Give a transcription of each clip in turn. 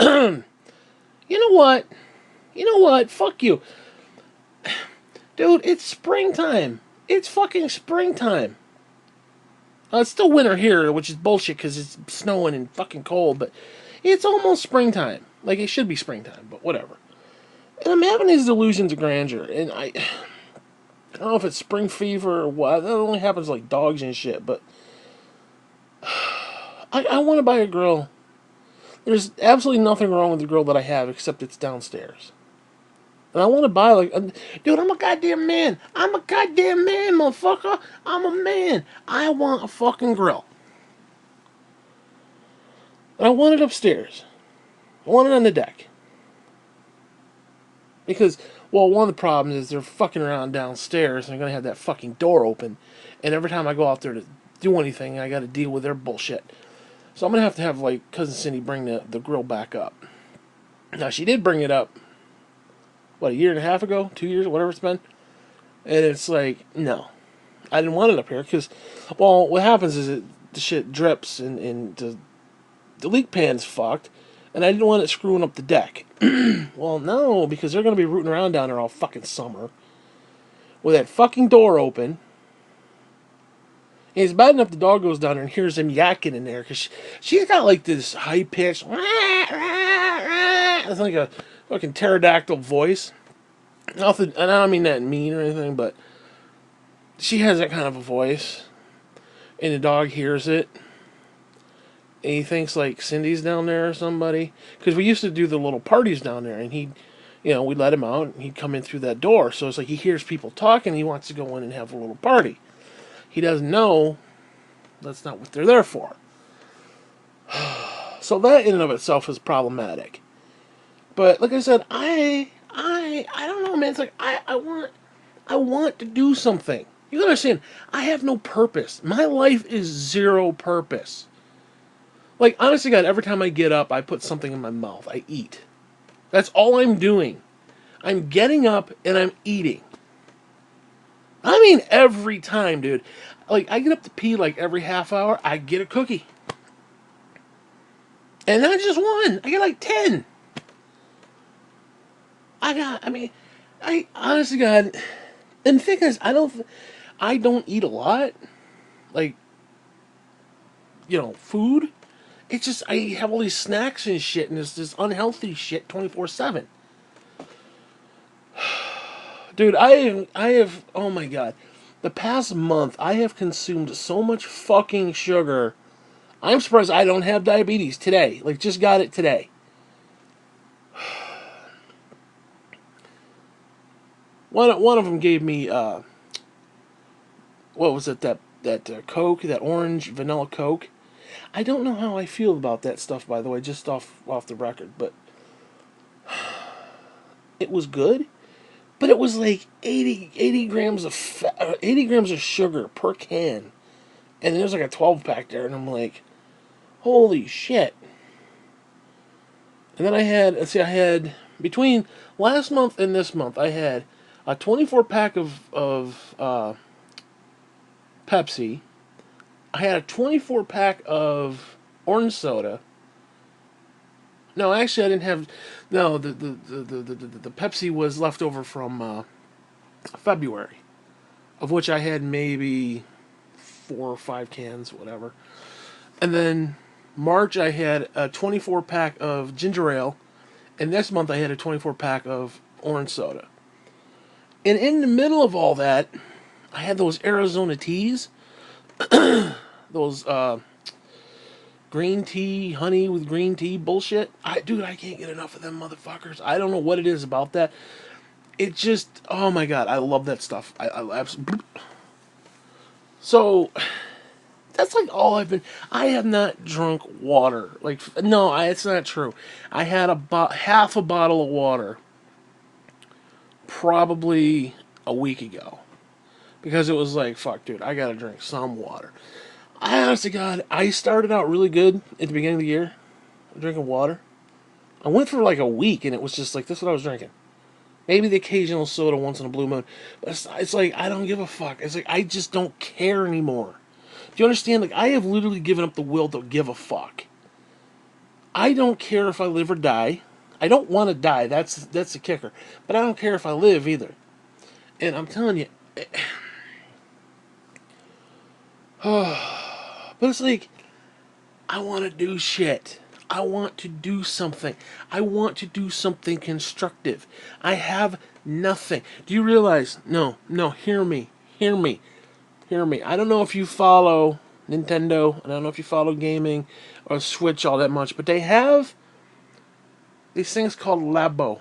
You know what? You know what? Fuck you. Dude, it's springtime. It's fucking springtime. It's still winter here, which is bullshit because it's snowing and fucking cold, but it's almost springtime. Like, it should be springtime, but whatever. And I'm having these delusions of grandeur, and I don't know if it's spring fever or what. That only happens like dogs and shit, but I want to buy a grill. There's absolutely nothing wrong with the grill that I have except it's downstairs. And I want to buy dude, I'm a goddamn man. I'm a goddamn man, motherfucker. I'm a man. I want a fucking grill. And I want it upstairs. I want it on the deck. Because, well, one of the problems is they're fucking around downstairs and they're going to have that fucking door open. And every time I go out there to do anything, I got to deal with their bullshit. So I'm going to have, like, Cousin Cindy bring the grill back up. Now, she did bring it up, what, a year and a half ago? 2 years, whatever it's been? And it's like, no. I didn't want it up here because, well, what happens is the shit drips and the leak pan's fucked. And I didn't want it screwing up the deck. Well, no, because they're going to be rooting around down there all fucking summer. With that fucking door open. And it's bad enough the dog goes down there and hears them yakking in there. Because she's got like this high pitched. It's like a fucking pterodactyl voice. Nothing, and I don't mean that mean or anything, but she has that kind of a voice. And the dog hears it. And he thinks like Cindy's down there or somebody. Because we used to do the little parties down there. And we'd let him out and he'd come in through that door. So it's like he hears people talking. He wants to go in and have a little party. He doesn't know that's not what they're there for. So that in and of itself is problematic. But like I said, I don't know, man. It's like I want to do something. You gotta understand, I have no purpose. My life is zero purpose. Like, honestly, God, every time I get up, I put something in my mouth. I eat. That's all I'm doing. I'm getting up and I'm eating. I mean, every time, dude. Like, I get up to pee like every half hour, I get a cookie. And not just one. I get like 10. I honestly, God, and the thing is, I don't eat a lot. Like, food. It's just, I have all these snacks and shit, and it's this unhealthy shit 24/7. Dude, I have, oh my God. The past month, I have consumed so much fucking sugar. I'm surprised I don't have diabetes today. Like, just got it today. One of them gave me, what was it, that Coke, that orange vanilla Coke. I don't know how I feel about that stuff, by the way, just off the record, but it was good. But it was like 80 grams of 80 grams of sugar per can. And there's like a 12 pack there, and I'm like, holy shit. And then I had, between last month and this month, I had a 24 pack of Pepsi. I had a 24 pack of orange soda. No, actually, I didn't have. No, the Pepsi was left over from February, of which I had maybe 4 or 5 cans, whatever. And then March, I had a 24 pack of ginger ale, and this month I had a 24 pack of orange soda. And in the middle of all that, I had those Arizona teas, those green tea, honey with green tea bullshit. Dude, I can't get enough of them motherfuckers. I don't know what it is about that. It just, oh my God, I love that stuff. I absolutely. So, that's like all I've been. I have not drunk water. Like, no, it's not true. I had half a bottle of water probably a week ago. Because it was like, fuck, dude, I gotta drink some water. I honestly, God, I started out really good at the beginning of the year, drinking water. I went for like a week, and it was just like, this is what I was drinking. Maybe the occasional soda once in a blue moon. But it's like, I don't give a fuck. It's like, I just don't care anymore. Do you understand? Like, I have literally given up the will to give a fuck. I don't care if I live or die. I don't want to die. That's the kicker. But I don't care if I live either. And I'm telling you, but it's like I want to do shit. I want to do something. I want to do something constructive. I have nothing. Do you realize? No, no, hear me. Hear me. Hear me. I don't know if you follow Nintendo. I don't know if you follow gaming or Switch all that much, but they have these things called Labo.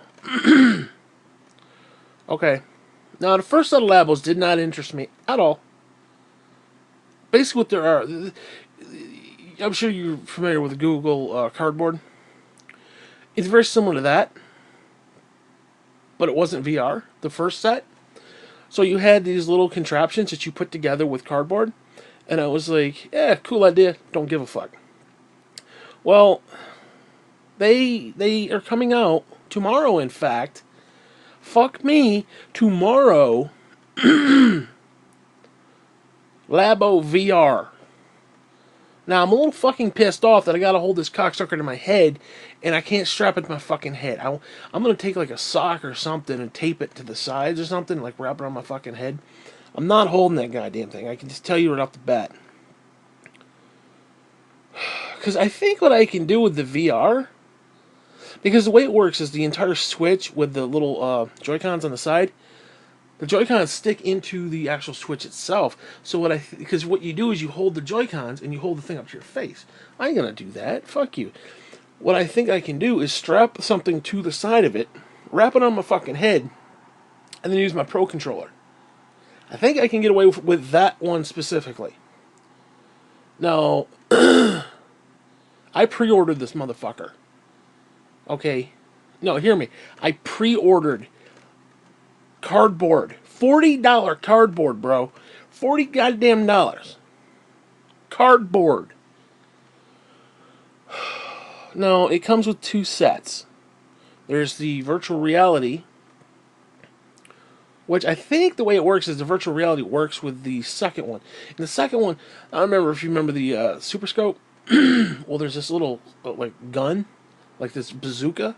Okay. Now, the first set of Labos did not interest me at all. Basically, what there are, I'm sure you're familiar with the Google Cardboard. It's very similar to that, but it wasn't VR, the first set. So you had these little contraptions that you put together with cardboard, and I was like, yeah, cool idea, don't give a fuck. Well, they are coming out tomorrow, in fact. Fuck me, tomorrow, Labo VR. Now, I'm a little fucking pissed off that I gotta hold this cocksucker to my head and I can't strap it to my fucking head. I'm gonna take like a sock or something and tape it to the sides or something, like wrap it on my fucking head. I'm not holding that goddamn thing. I can just tell you right off the bat. Because I think what I can do with the VR, because the way it works is the entire Switch with the little Joy-Cons on the side, the Joy-Cons stick into the actual Switch itself. So because what you do is you hold the Joy-Cons and you hold the thing up to your face. I ain't gonna do that. Fuck you. What I think I can do is strap something to the side of it, wrap it on my fucking head, and then use my Pro Controller. I think I can get away with that one specifically. Now, I pre-ordered this motherfucker. Okay? No, hear me. I pre-ordered cardboard. $40 cardboard, bro. 40 goddamn dollars. Cardboard. No, it comes with two sets. There's the virtual reality, which I think the way it works is the virtual reality works with the second one. And the second one, I don't remember if you remember the Super Scope. Well, there's this little like gun, like this bazooka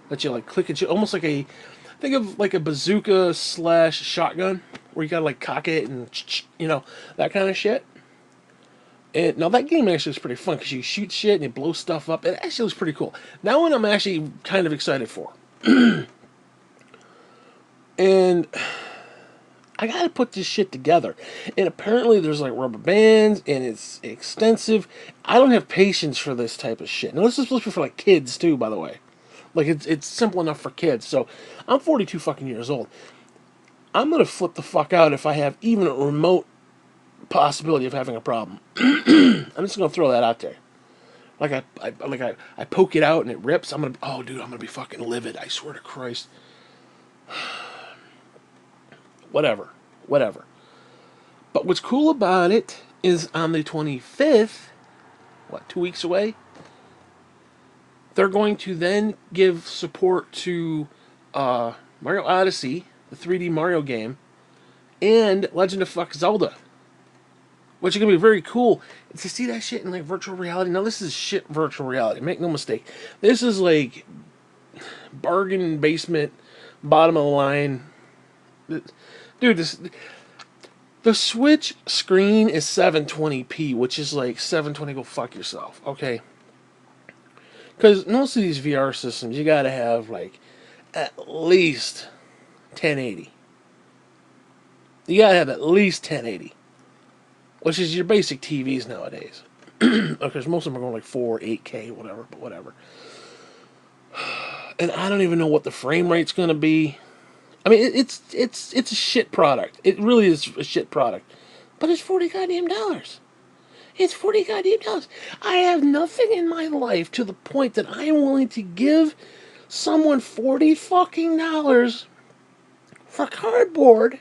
that you like click and shoot, almost like think of like a bazooka slash shotgun, where you gotta like cock it and that kind of shit. And now that game actually is pretty fun because you shoot shit and you blow stuff up. It actually was pretty cool. That one I'm actually kind of excited for. And I gotta put this shit together. And apparently there's like rubber bands and it's extensive. I don't have patience for this type of shit. Now this is supposed to be for like kids too, by the way. Like it's simple enough for kids. So I'm 42 fucking years old. I'm gonna flip the fuck out if I have even a remote possibility of having a problem. I'm just gonna throw that out there. Like I poke it out and it rips. I'm gonna be fucking livid. I swear to Christ. Whatever. But what's cool about it is on the 25th, 2 weeks away, they're going to then give support to Mario Odyssey, the 3D Mario game, and Legend of Fuck Zelda, which is going to be very cool to see that shit in like virtual reality. Now this is shit virtual reality, make no mistake. This is like bargain basement, bottom of the line. Dude, the Switch screen is 720p, which is like 720, go fuck yourself, okay? Because most of these VR systems, you gotta have like at least 1080. You gotta have at least 1080, which is your basic TVs nowadays. Because most of them are going like 4, 8K, whatever, but whatever. And I don't even know what the frame rate's gonna be. I mean, it's a shit product. It really is a shit product. But it's 40 goddamn dollars. It's 40 goddamn dollars. I have nothing in my life to the point that I am willing to give someone 40 fucking dollars for cardboard.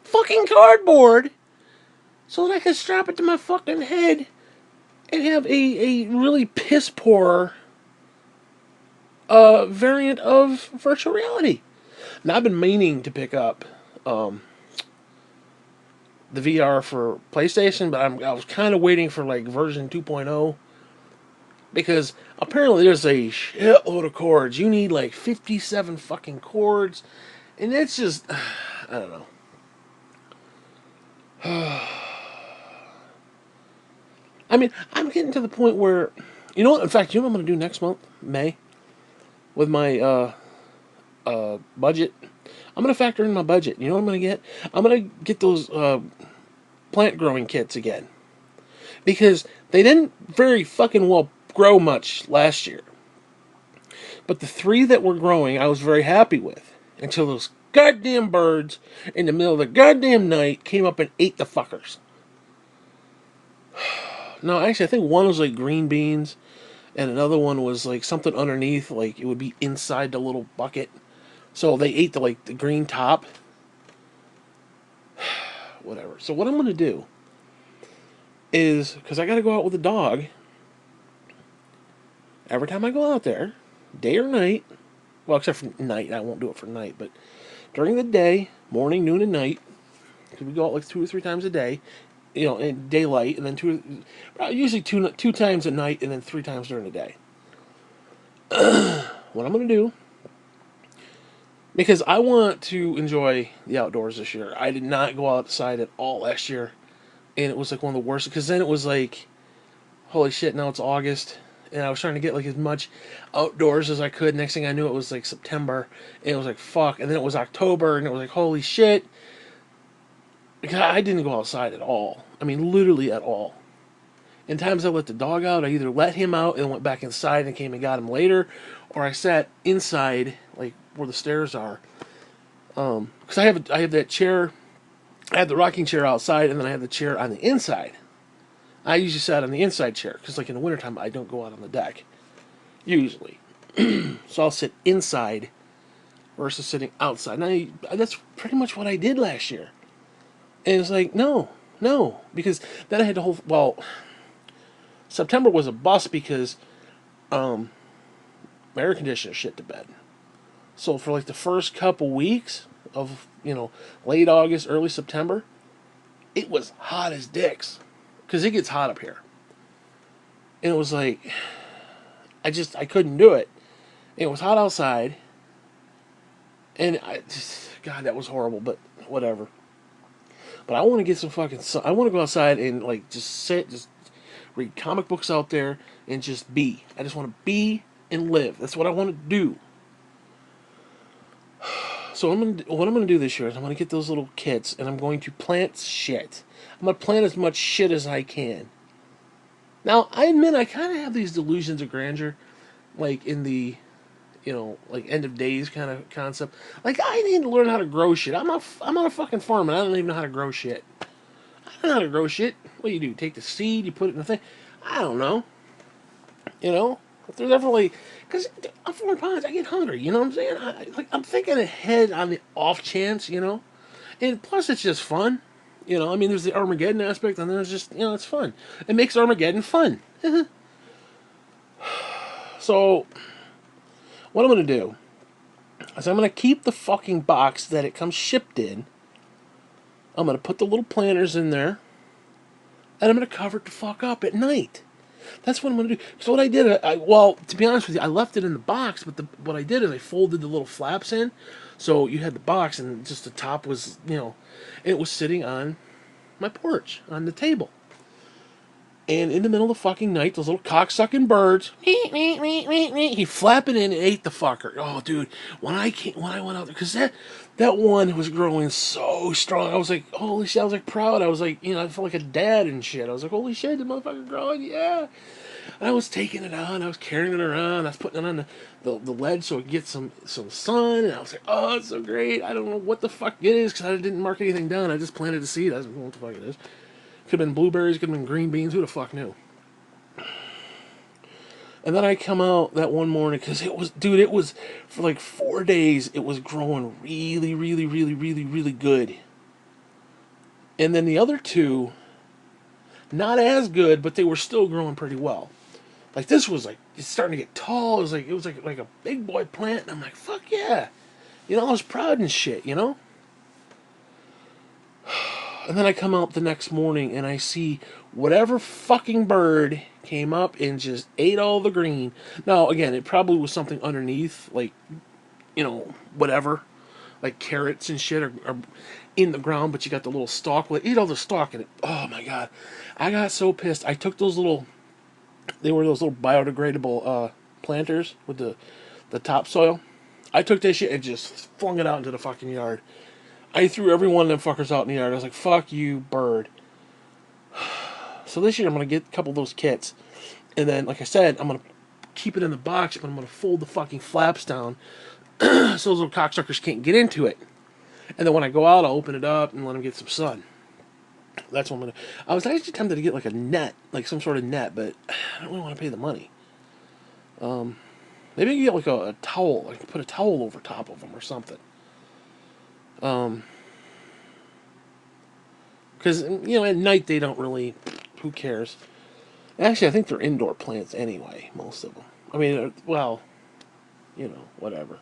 Fucking cardboard. So that I can strap it to my fucking head and have a really piss poor variant of virtual reality. Now, I've been meaning to pick up the VR for PlayStation, but I was kind of waiting for like version 2.0 because apparently there's a shitload of cords. You need like 57 fucking cords, and it's just, I don't know. I mean, I'm getting to the point where, you know what? In fact, you know what I'm going to do next month, May, with my budget. I'm going to factor in my budget. You know what I'm going to get? I'm going to get those plant growing kits again, because they didn't very fucking well grow much last year. But the three that were growing, I was very happy with, until those goddamn birds in the middle of the goddamn night came up and ate the fuckers. No, actually, I think one was like green beans, and another one was like something underneath, like it would be inside the little bucket. So they ate the green top. Whatever. So what I'm gonna do is, because I gotta go out with the dog. Every time I go out there, day or night, well, except for night, I won't do it for night, but during the day, morning, noon, and night, because we go out like 2 or 3 times a day, in daylight, and then usually two times at night, and then 3 times during the day. What I'm gonna do, because I want to enjoy the outdoors this year. I did not go outside at all last year, and it was like one of the worst. Because then it was like, holy shit! Now it's August, and I was trying to get like as much outdoors as I could. Next thing I knew, it was like September, and it was like fuck. And then it was October, and it was like holy shit. Because I didn't go outside at all. I mean, literally at all. In times I let the dog out, I either let him out and went back inside and came and got him later, or I sat inside, like where the stairs are. Because I have that chair, I have the rocking chair outside, and then I have the chair on the inside. I usually sit on the inside chair because, like in the wintertime, I don't go out on the deck usually. So I'll sit inside versus sitting outside. Now that's pretty much what I did last year. And it's like, no, because then I had the whole, well, September was a bust because my air conditioner shit the bed. So for like the first couple weeks of, late August, early September, it was hot as dicks. Because it gets hot up here. And it was like, I couldn't do it. It was hot outside. And God, that was horrible, but whatever. But I want to get some fucking sun. I want to go outside and like just sit, just read comic books out there and just be. I just want to be and live. That's what I want to do. So what I'm gonna do this year is I'm gonna get those little kits and I'm going to plant shit. I'm gonna plant as much shit as I can. Now I admit I kind of have these delusions of grandeur, like in the, like end of days kind of concept. Like I need to learn how to grow shit. I'm on a fucking farm and I don't even know how to grow shit. I don't know how to grow shit. What do you do? Take the seed, you put it in the thing. I don't know. If there's ever like, because I'm 4 pounds, I get hungry. You know what I'm saying? I'm thinking ahead on the off chance. And plus it's just fun. I mean, there's the Armageddon aspect, and then there's just, it's fun. It makes Armageddon fun. So, what I'm going to do is I'm going to keep the fucking box that it comes shipped in. I'm going to put the little planters in there, and I'm going to cover it the fuck up at night. That's what I'm going to do. So what I did, well, to be honest with you, I left it in the box, but what I did is I folded the little flaps in. So you had the box, and just the top was, it was sitting on my porch, on the table. And in the middle of the fucking night, those little cocksucking birds, he flapping in and ate the fucker. Oh, dude, when I went out there, because that one was growing so strong, I was like, holy shit, I was like proud. I was like, I felt like a dad and shit. I was like, holy shit, the motherfucker growing, yeah. And I was taking it on, I was carrying it around, I was putting it on the ledge so it could get some sun, and I was like, oh, it's so great. I don't know what the fuck it is, because I didn't mark anything down. I just planted a seed. I don't know what the fuck it is. Could have been blueberries, could have been green beans, who the fuck knew? And then I come out that one morning, because it was, for like 4 days, it was growing really, really, really, really, really good. And then the other two, not as good, but they were still growing pretty well. Like this was like, it's starting to get tall, it was like a big boy plant, and I'm like, fuck yeah. I was proud and shit, And then I come out the next morning and I see whatever fucking bird came up and just ate all the green. Now, again, it probably was something underneath, like, whatever, like carrots and shit are in the ground, but you got the little stalk. Well, it ate all the stalk in it. Oh my god, I got so pissed. I took those little, they were those little biodegradable planters with the topsoil. I took that shit and just flung it out into the fucking yard. I threw every one of them fuckers out in the yard. I was like, fuck you, bird. So this year I'm going to get a couple of those kits. And then, like I said, I'm going to keep it in the box, but I'm going to fold the fucking flaps down so those little cocksuckers can't get into it. And then when I go out, I'll open it up and let them get some sun. That's what I'm going to... I was actually tempted to get like a net, like some sort of net, but I don't really want to pay the money. Maybe I can get like a towel. I can put a towel over top of them or something. Because, at night they don't really... Who cares? Actually, I think they're indoor plants anyway, most of them. I mean, well, whatever.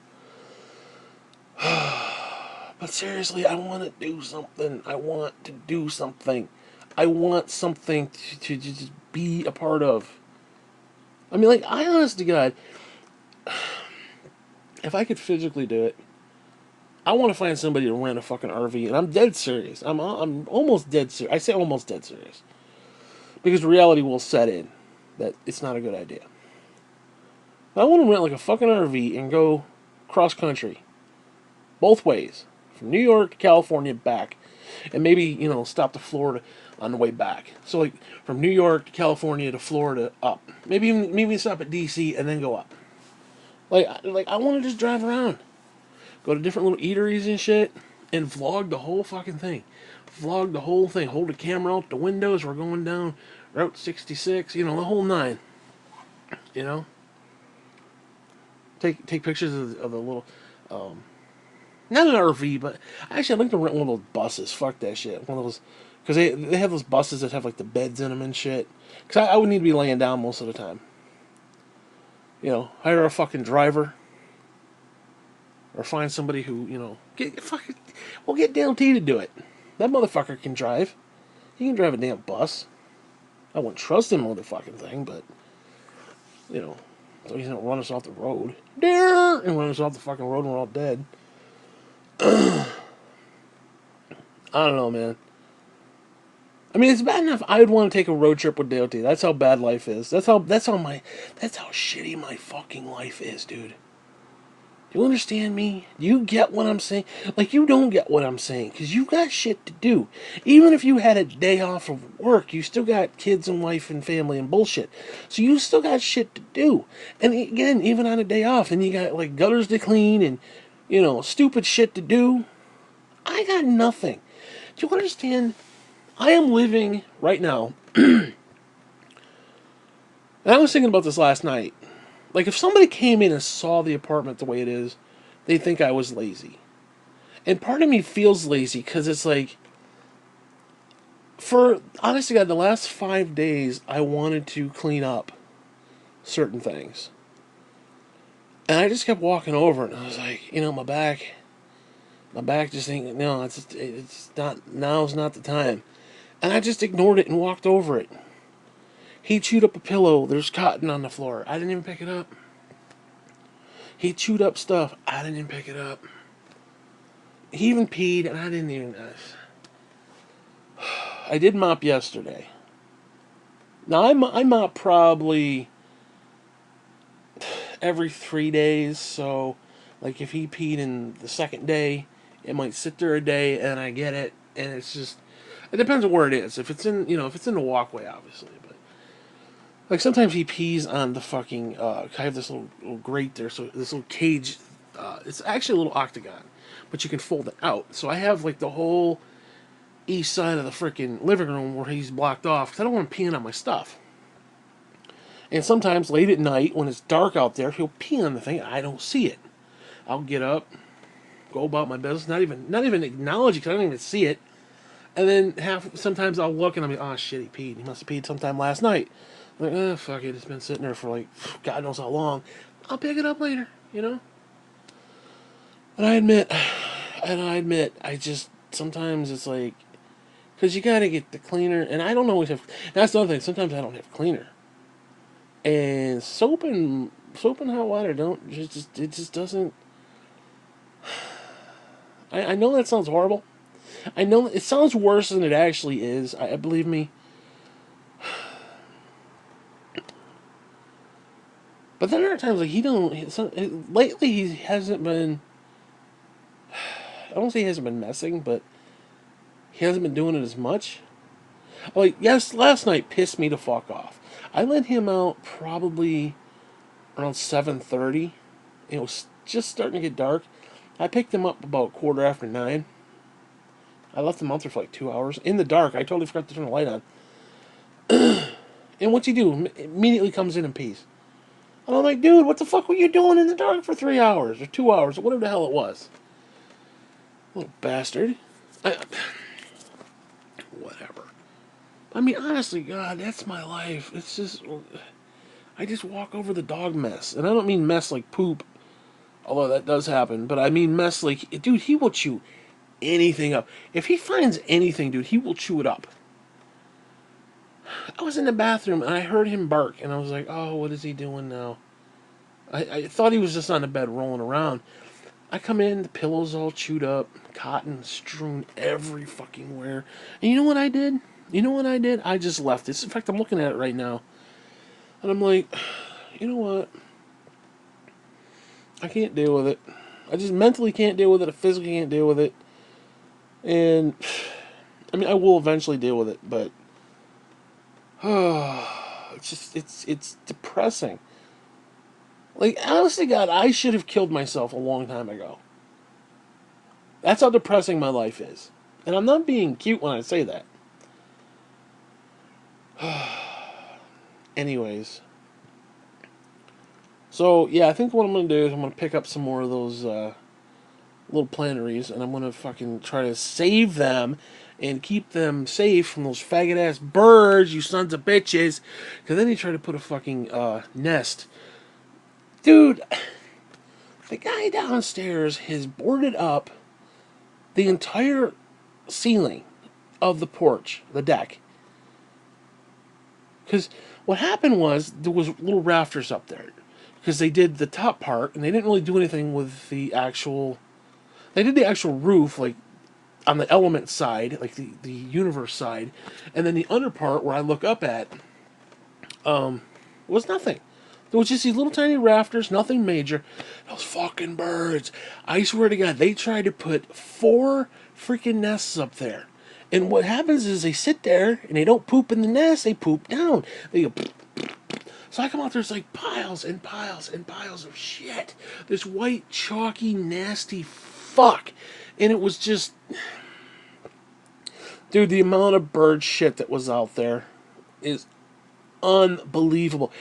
But seriously, I want to do something. I want to do something. I want something to just be a part of. I mean, like, I honest to God, if I could physically do it, I want to find somebody to rent a fucking RV, and I'm dead serious. I'm almost dead serious. I say almost dead serious. Because reality will set in that it's not a good idea. I want to rent like a fucking RV and go cross country. Both ways. From New York to California back. And maybe, stop to Florida on the way back. So like from New York to California to Florida up. Maybe stop at DC and then go up. Like I want to just drive around. Go to different little eateries and shit and vlog the whole fucking thing. Vlog the whole thing. Hold the camera out the windows. We're going down Route 66. The whole nine. Take pictures of the little, not an RV, but actually I'd like to rent one of those buses. Fuck that shit. One of those, because they have those buses that have like the beds in them and shit. Because I would need to be laying down most of the time. Hire a fucking driver. Or find somebody who, get Dale T to do it. That motherfucker can drive. He can drive a damn bus. I wouldn't trust him on the fucking thing, but, so he's gonna run us off the road. And run us off the fucking road and we're all dead. I don't know, man. I mean, it's bad enough I would want to take a road trip with Dale T. That's how bad life is. That's how shitty my fucking life is, dude. You understand me? You get what I'm saying? Like, you don't get what I'm saying, because you got shit to do. Even if you had a day off of work, you still got kids and wife and family and bullshit. So you still got shit to do. And again, even on a day off, and you got, like, gutters to clean and, stupid shit to do. I got nothing. Do you understand? I am living right now, and I was thinking about this last night. Like, if somebody came in and saw the apartment the way it is, they'd think I was lazy. And part of me feels lazy because it's like, honest to God, the last 5 days, I wanted to clean up certain things. And I just kept walking over it, and I was like, my back just thinking, no, it's not, now's not the time. And I just ignored it and walked over it. He chewed up a pillow. There's cotton on the floor. I didn't even pick it up. He chewed up stuff. I didn't even pick it up. He even peed, and I didn't even... I did mop yesterday. Now, I mop probably every 3 days, so... Like, if he peed in the second day, it might sit there a day, and I get it, and it's just... It depends on where it is. If it's in, if it's in the walkway, obviously, but... Like, sometimes he pees on the fucking, I have this little grate there, so this little cage, it's actually a little octagon, but you can fold it out. So I have, like, the whole east side of the freaking living room where he's blocked off, because I don't want him peeing on my stuff. And sometimes, late at night, when it's dark out there, he'll pee on the thing, and I don't see it. I'll get up, go about my business, not even acknowledge it, because I don't even see it. And then sometimes I'll look, and I'm like, oh, shit, he peed. He must have peed sometime last night. I'm like, fuck it, it's been sitting there for like, God knows how long. I'll pick it up later, And I admit, I just, sometimes it's like, because you gotta get the cleaner, and I don't always have, that's the other thing, sometimes I don't have cleaner. And soap and hot water don't it just doesn't. I know that sounds horrible. I know it sounds worse than it actually is. I believe me. But then there are times like he don't. Lately he hasn't been. I don't say he hasn't been messing, but he hasn't been doing it as much. Like yes, last night pissed me to fuck off. I let him out probably around 7:30. It was just starting to get dark. I picked him up about 9:15. I left him out there for like 2 hours in the dark. I totally forgot to turn the light on. And what's he do? Immediately comes in and pees. And I'm like, dude, what the fuck were you doing in the dark for 3 hours or 2 hours or whatever the hell it was? Little bastard. Whatever. I mean, honestly, God, that's my life. It's just, I just walk over the dog mess, and I don't mean mess like poop, although that does happen. But I mean mess like, dude, he will chew anything up. If he finds anything, dude, he will chew it up. I was in the bathroom and I heard him bark, and I was like, oh, what is he doing now? I thought he was just on the bed rolling around. I come in, the pillow's all chewed up, cotton strewn every fucking where. And you know what I did? You know what I did? I just left it. In fact, I'm looking at it right now. And I'm like, you know what? I can't deal with it. I just mentally can't deal with it. I physically can't deal with it. And, I mean, I will eventually deal with it, but it's depressing. Like, honestly, God, I should have killed myself a long time ago. That's how depressing my life is. And I'm not being cute when I say that. Anyways. So, yeah, I think what I'm going to do is I'm going to pick up some more of those little plantaries, and I'm going to fucking try to save them and keep them safe from those faggot-ass birds, you sons of bitches. Because then he tried to put a fucking nest. Dude, the guy downstairs has boarded up the entire ceiling of the porch, the deck. Because what happened was there was little rafters up there. Because they did the top part, and they didn't really do anything with the actual... They did the actual roof, like, on the element side, like the universe side. And then the under part, where I look up at, was nothing. There was just these little tiny rafters, nothing major. Those fucking birds. I swear to God, they tried to put 4 freaking nests up there. And what happens is they sit there and they don't poop in the nest, they poop down. They go. So I come out, there's like piles and piles and piles of shit. This white, chalky, nasty fuck. And it was just. Dude, the amount of bird shit that was out there is unbelievable.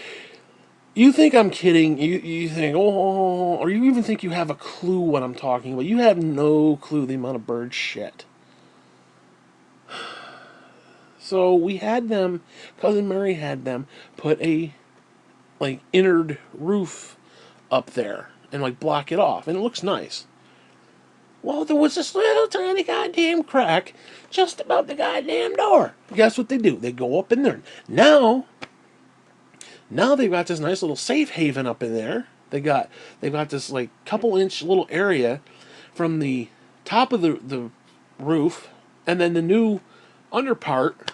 You think I'm kidding? You think, oh, or you even think you have a clue what I'm talking about. You have no clue the amount of bird shit. So we had them, Cousin Mary had them put a, like, innard roof up there and, like, block it off. And it looks nice. Well, there was this little tiny goddamn crack just above the goddamn door. Guess what they do? They go up in there. Now they've got this nice little safe haven up in there. They've got this like couple inch little area from the top of the roof, and then the new under part,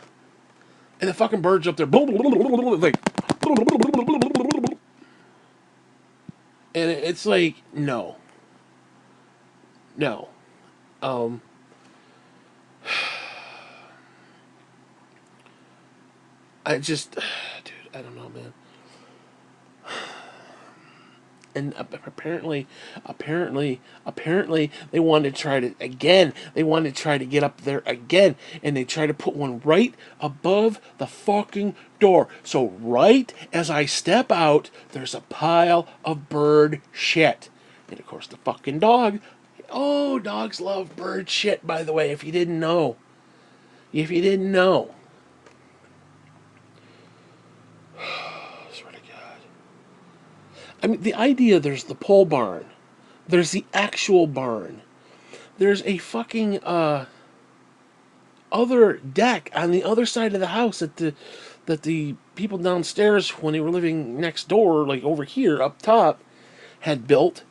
and the fucking birds up there, like, and it's like no. I just, dude, I don't know, man. And apparently, they wanted to try to again. They wanted to try to get up there again, and they tried to put one right above the fucking door. So right as I step out, there's a pile of bird shit, and of course the fucking dog. Oh, dogs love bird shit. By the way, if you didn't know, I mean, the idea, there's the pole barn. There's the actual barn. There's a fucking other deck on the other side of the house that the people downstairs when they were living next door, like over here up top, had built.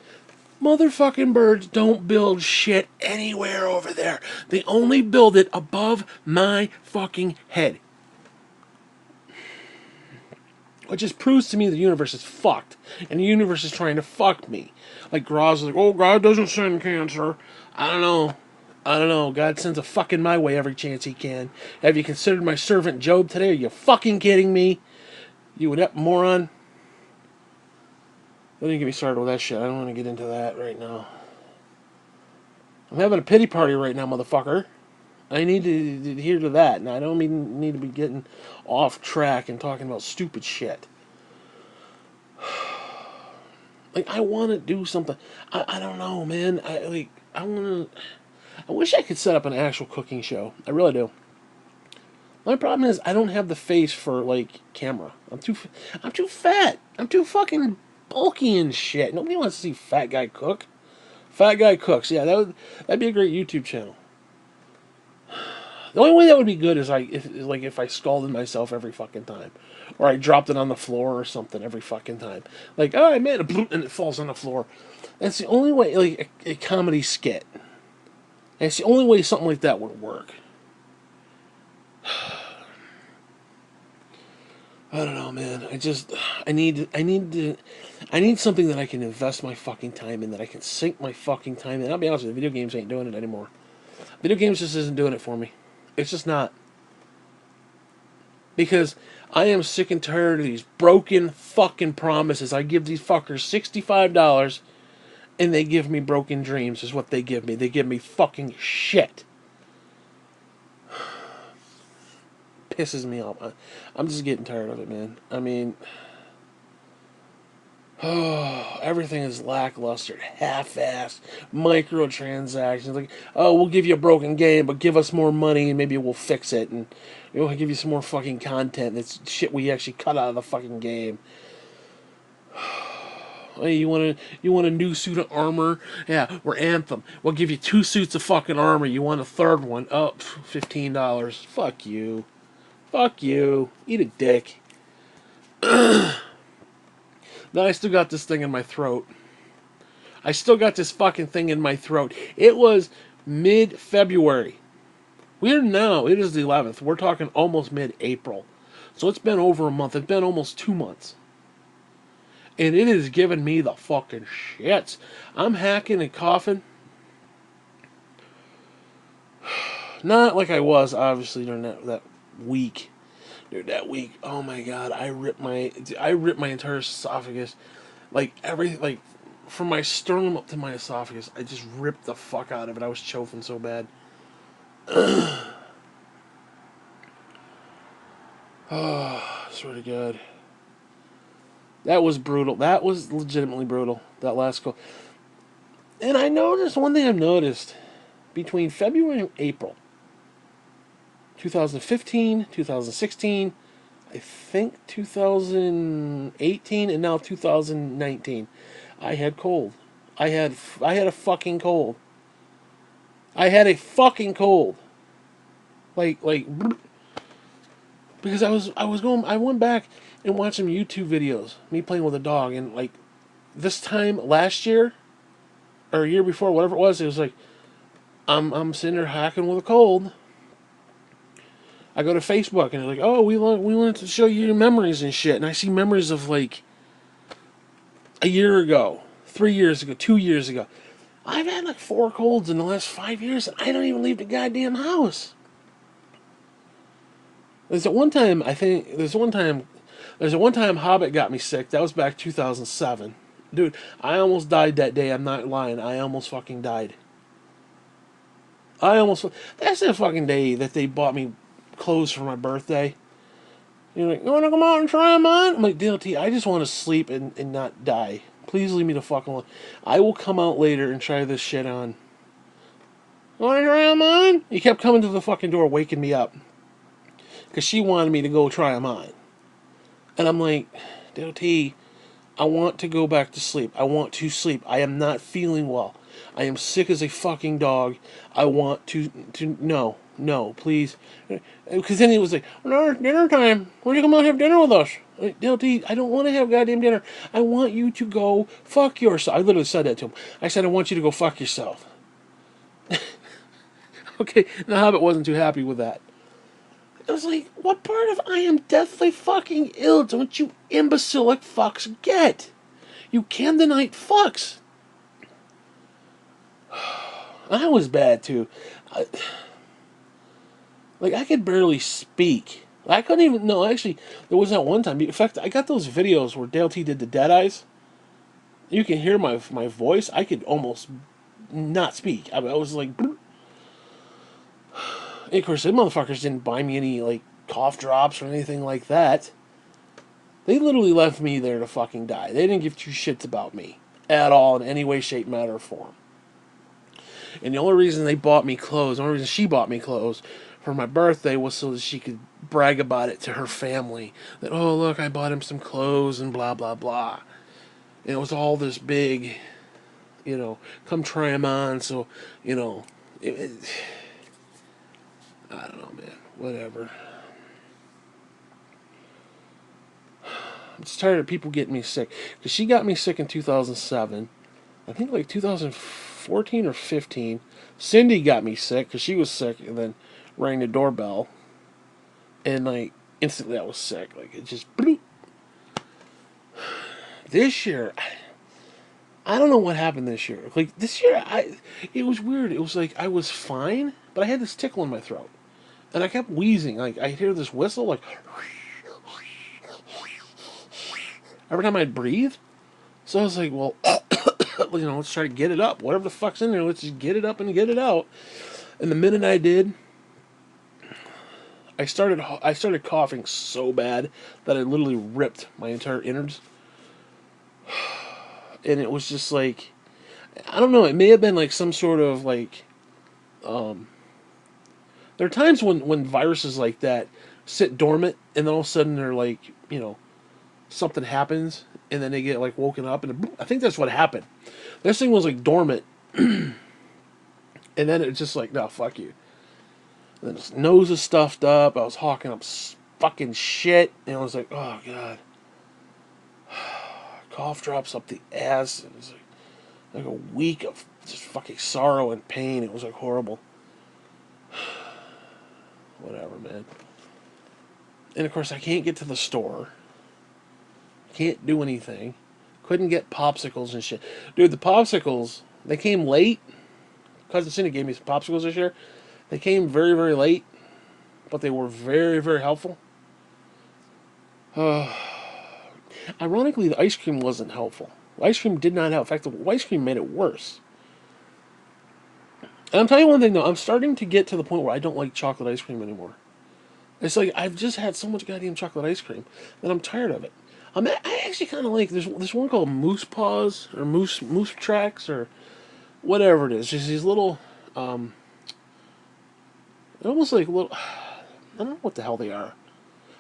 Motherfucking birds don't build shit anywhere over there. They only build it above my fucking head. Which just proves to me the universe is fucked. And the universe is trying to fuck me. Like Groz is like, oh, God doesn't send cancer. I don't know. I don't know. God sends a fucking my way every chance he can. Have you considered my servant Job today? Are you fucking kidding me? You inept moron. Don't even get me started with that shit. I don't want to get into that right now. I'm having a pity party right now, motherfucker. I need to adhere to that, and I don't need to be getting off track and talking about stupid shit. Like, I want to do something. I don't know, man. I want to. I wish I could set up an actual cooking show. I really do. My problem is I don't have the face for like camera. I'm too fat. I'm too fucking bulky and shit. Nobody wants to see fat guy cook. Fat guy cooks. Yeah, that'd be a great YouTube channel. The only way that would be good is if I scalded myself every fucking time, or I dropped it on the floor or something every fucking time. Like, oh, I made a bloop and it falls on the floor. That's the only way, like a comedy skit. And it's the only way something like that would work. I don't know, man. I need something that I can invest my fucking time in, that I can sink my fucking time in. I'll be honest with you, video games ain't doing it anymore. Video games just isn't doing it for me. It's just not. Because I am sick and tired of these broken fucking promises. I give these fuckers $65 and they give me broken dreams is what they give me. They give me fucking shit. Pisses me off. I'm just getting tired of it, man. I mean, everything is lackluster, half-assed, microtransactions. Like, oh, we'll give you a broken game, but give us more money and maybe we'll fix it, and we'll give you some more fucking content. That's shit we actually cut out of the fucking game. Hey, you want a new suit of armor? Yeah, we're Anthem. We'll give you 2 suits of fucking armor. You want a third one? Oh, $15. Fuck you. Fuck you. Eat a dick. Now I still got this thing in my throat. I still got this fucking thing in my throat. It was mid-February. It is the 11th. We're talking almost mid-April. So it's been over a month. It's been almost 2 months. And it has given me the fucking shits. I'm hacking and coughing. Not like I was, obviously, during that week. Dude, that week, oh my god, I ripped my entire esophagus. From my sternum up to my esophagus, I just ripped the fuck out of it. I was choking so bad. Oh, swear to God. That was brutal. That was legitimately brutal. That last call. And I noticed, one thing I've noticed, between February and April, 2015, 2016, I think 2018, and now 2019, I had cold. I had a fucking cold. I had a fucking cold. Because I went back and watched some YouTube videos, me playing with a dog, and like this time last year or a year before, whatever it was like I'm sitting there hacking with a cold. I go to Facebook and they're like, oh, we wanted to show you your memories and shit, and I see memories of like a year ago, 3 years ago, 2 years ago. I've had like 4 colds in the last 5 years, and I don't even leave the goddamn house. There's a one time Hobbit got me sick. That was back 2007. Dude, I almost died that day. I'm not lying. I almost fucking died. That's the fucking day that they bought me clothes for my birthday. You're like, you want to come out and try them on? I'm like, DLT, I just want to sleep and not die. Please leave me the fuck alone. I will come out later and try this shit on. You want to try them on? He kept coming to the fucking door, waking me up. Because she wanted me to go try them on. And I'm like, DLT, I want to go back to sleep. I want to sleep. I am not feeling well. I am sick as a fucking dog. I want to no. no, please. Because then he was like, no, dinner time. Why don't you come out and have dinner with us? Like, DLT, I don't want to have goddamn dinner. I want you to go fuck yourself. I literally said that to him. I said, I want you to go fuck yourself. Okay, now Hobbit wasn't too happy with that. I was like, what part of I am deathly fucking ill don't you imbecilic fucks get? You Camdenite fucks. I was bad too. I, I could barely speak. I couldn't even. No, actually, there was that one time. In fact, I got those videos where Dale T did the Dead Eyes. You can hear my voice. I could almost not speak. I was like, and of course, them motherfuckers didn't buy me any like cough drops or anything like that. They literally left me there to fucking die. They didn't give two shits about me at all in any way, shape, matter, or form. And the only reason they bought me clothes, the only reason she bought me clothes for my birthday was so that she could brag about it to her family. That, oh, look, I bought him some clothes and blah, blah, blah. And it was all this big, come try them on. So, I don't know, man. Whatever. I'm just tired of people getting me sick. Because she got me sick in 2007. I think like 2014 or 15. Cindy got me sick because she was sick and then rang the doorbell. And like instantly I was sick. Like it just bloop. This year, I don't know what happened this year. Like this year, it was weird. It was like I was fine, but I had this tickle in my throat. And I kept wheezing. Like I hear this whistle like every time I'd breathe. So I was like, well, let's try to get it up. Whatever the fuck's in there, let's just get it up and get it out. And the minute I did, I started coughing so bad that I literally ripped my entire innards. And it was just like, I don't know, it may have been like some sort of like, there are times when viruses like that sit dormant and then all of a sudden they're like, something happens and then they get like woken up and I think that's what happened. This thing was like dormant and then it's just like, no, fuck you. And then his nose is stuffed up. I was hawking up fucking shit and I was like, oh god. Cough drops up the ass. It was like a week of just fucking sorrow and pain. It was like horrible. Whatever, man. And of course I can't get to the store. Can't do anything. Couldn't get popsicles and shit. Dude, the popsicles, they came late. Cousin Cindy gave me some popsicles this year. They came very, very late. But they were very, very helpful. Ironically, the ice cream wasn't helpful. The ice cream did not help. In fact, the ice cream made it worse. And I'm telling you one thing, though. I'm starting to get to the point where I don't like chocolate ice cream anymore. It's like I've just had so much goddamn chocolate ice cream that I'm tired of it. I actually kind of like there's one called Moose Paws or Moose Tracks or whatever it is. Just these little, they're almost like little. I don't know what the hell they are.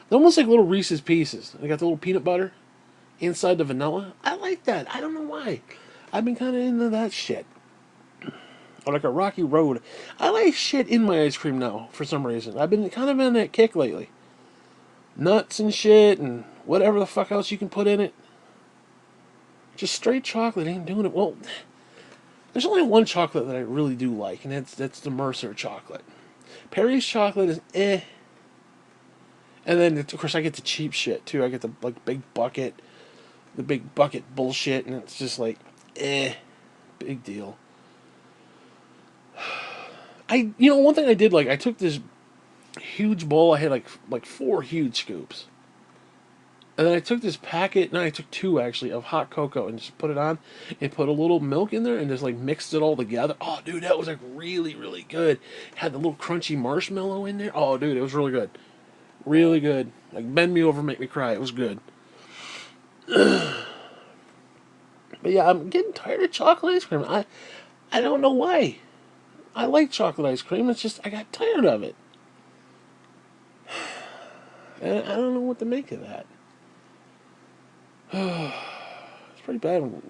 They're almost like little Reese's Pieces. They got the little peanut butter inside the vanilla. I like that. I don't know why. I've been kind of into that shit. Or like a Rocky Road. I like shit in my ice cream now for some reason. I've been kind of on that kick lately. Nuts and shit and whatever the fuck else you can put in it. Just straight chocolate ain't doing it. Well, there's only one chocolate that I really do like, and that's the Mercer chocolate. Perry's chocolate is eh. And then, of course, I get the cheap shit, too. I get the big bucket, the big bucket bullshit, and it's just like, eh. Big deal. One thing I did, I took this huge bowl. I had, like 4 huge scoops. And then I took this packet, no, I took 2 actually, of hot cocoa and just put it on and put a little milk in there and just mixed it all together. Oh, dude, that was really, really good. Had the little crunchy marshmallow in there. Oh, dude, it was really good. Really good. Bend me over, make me cry. It was good. But yeah, I'm getting tired of chocolate ice cream. I don't know why. I like chocolate ice cream. It's just I got tired of it. And I don't know what to make of that. It's pretty bad.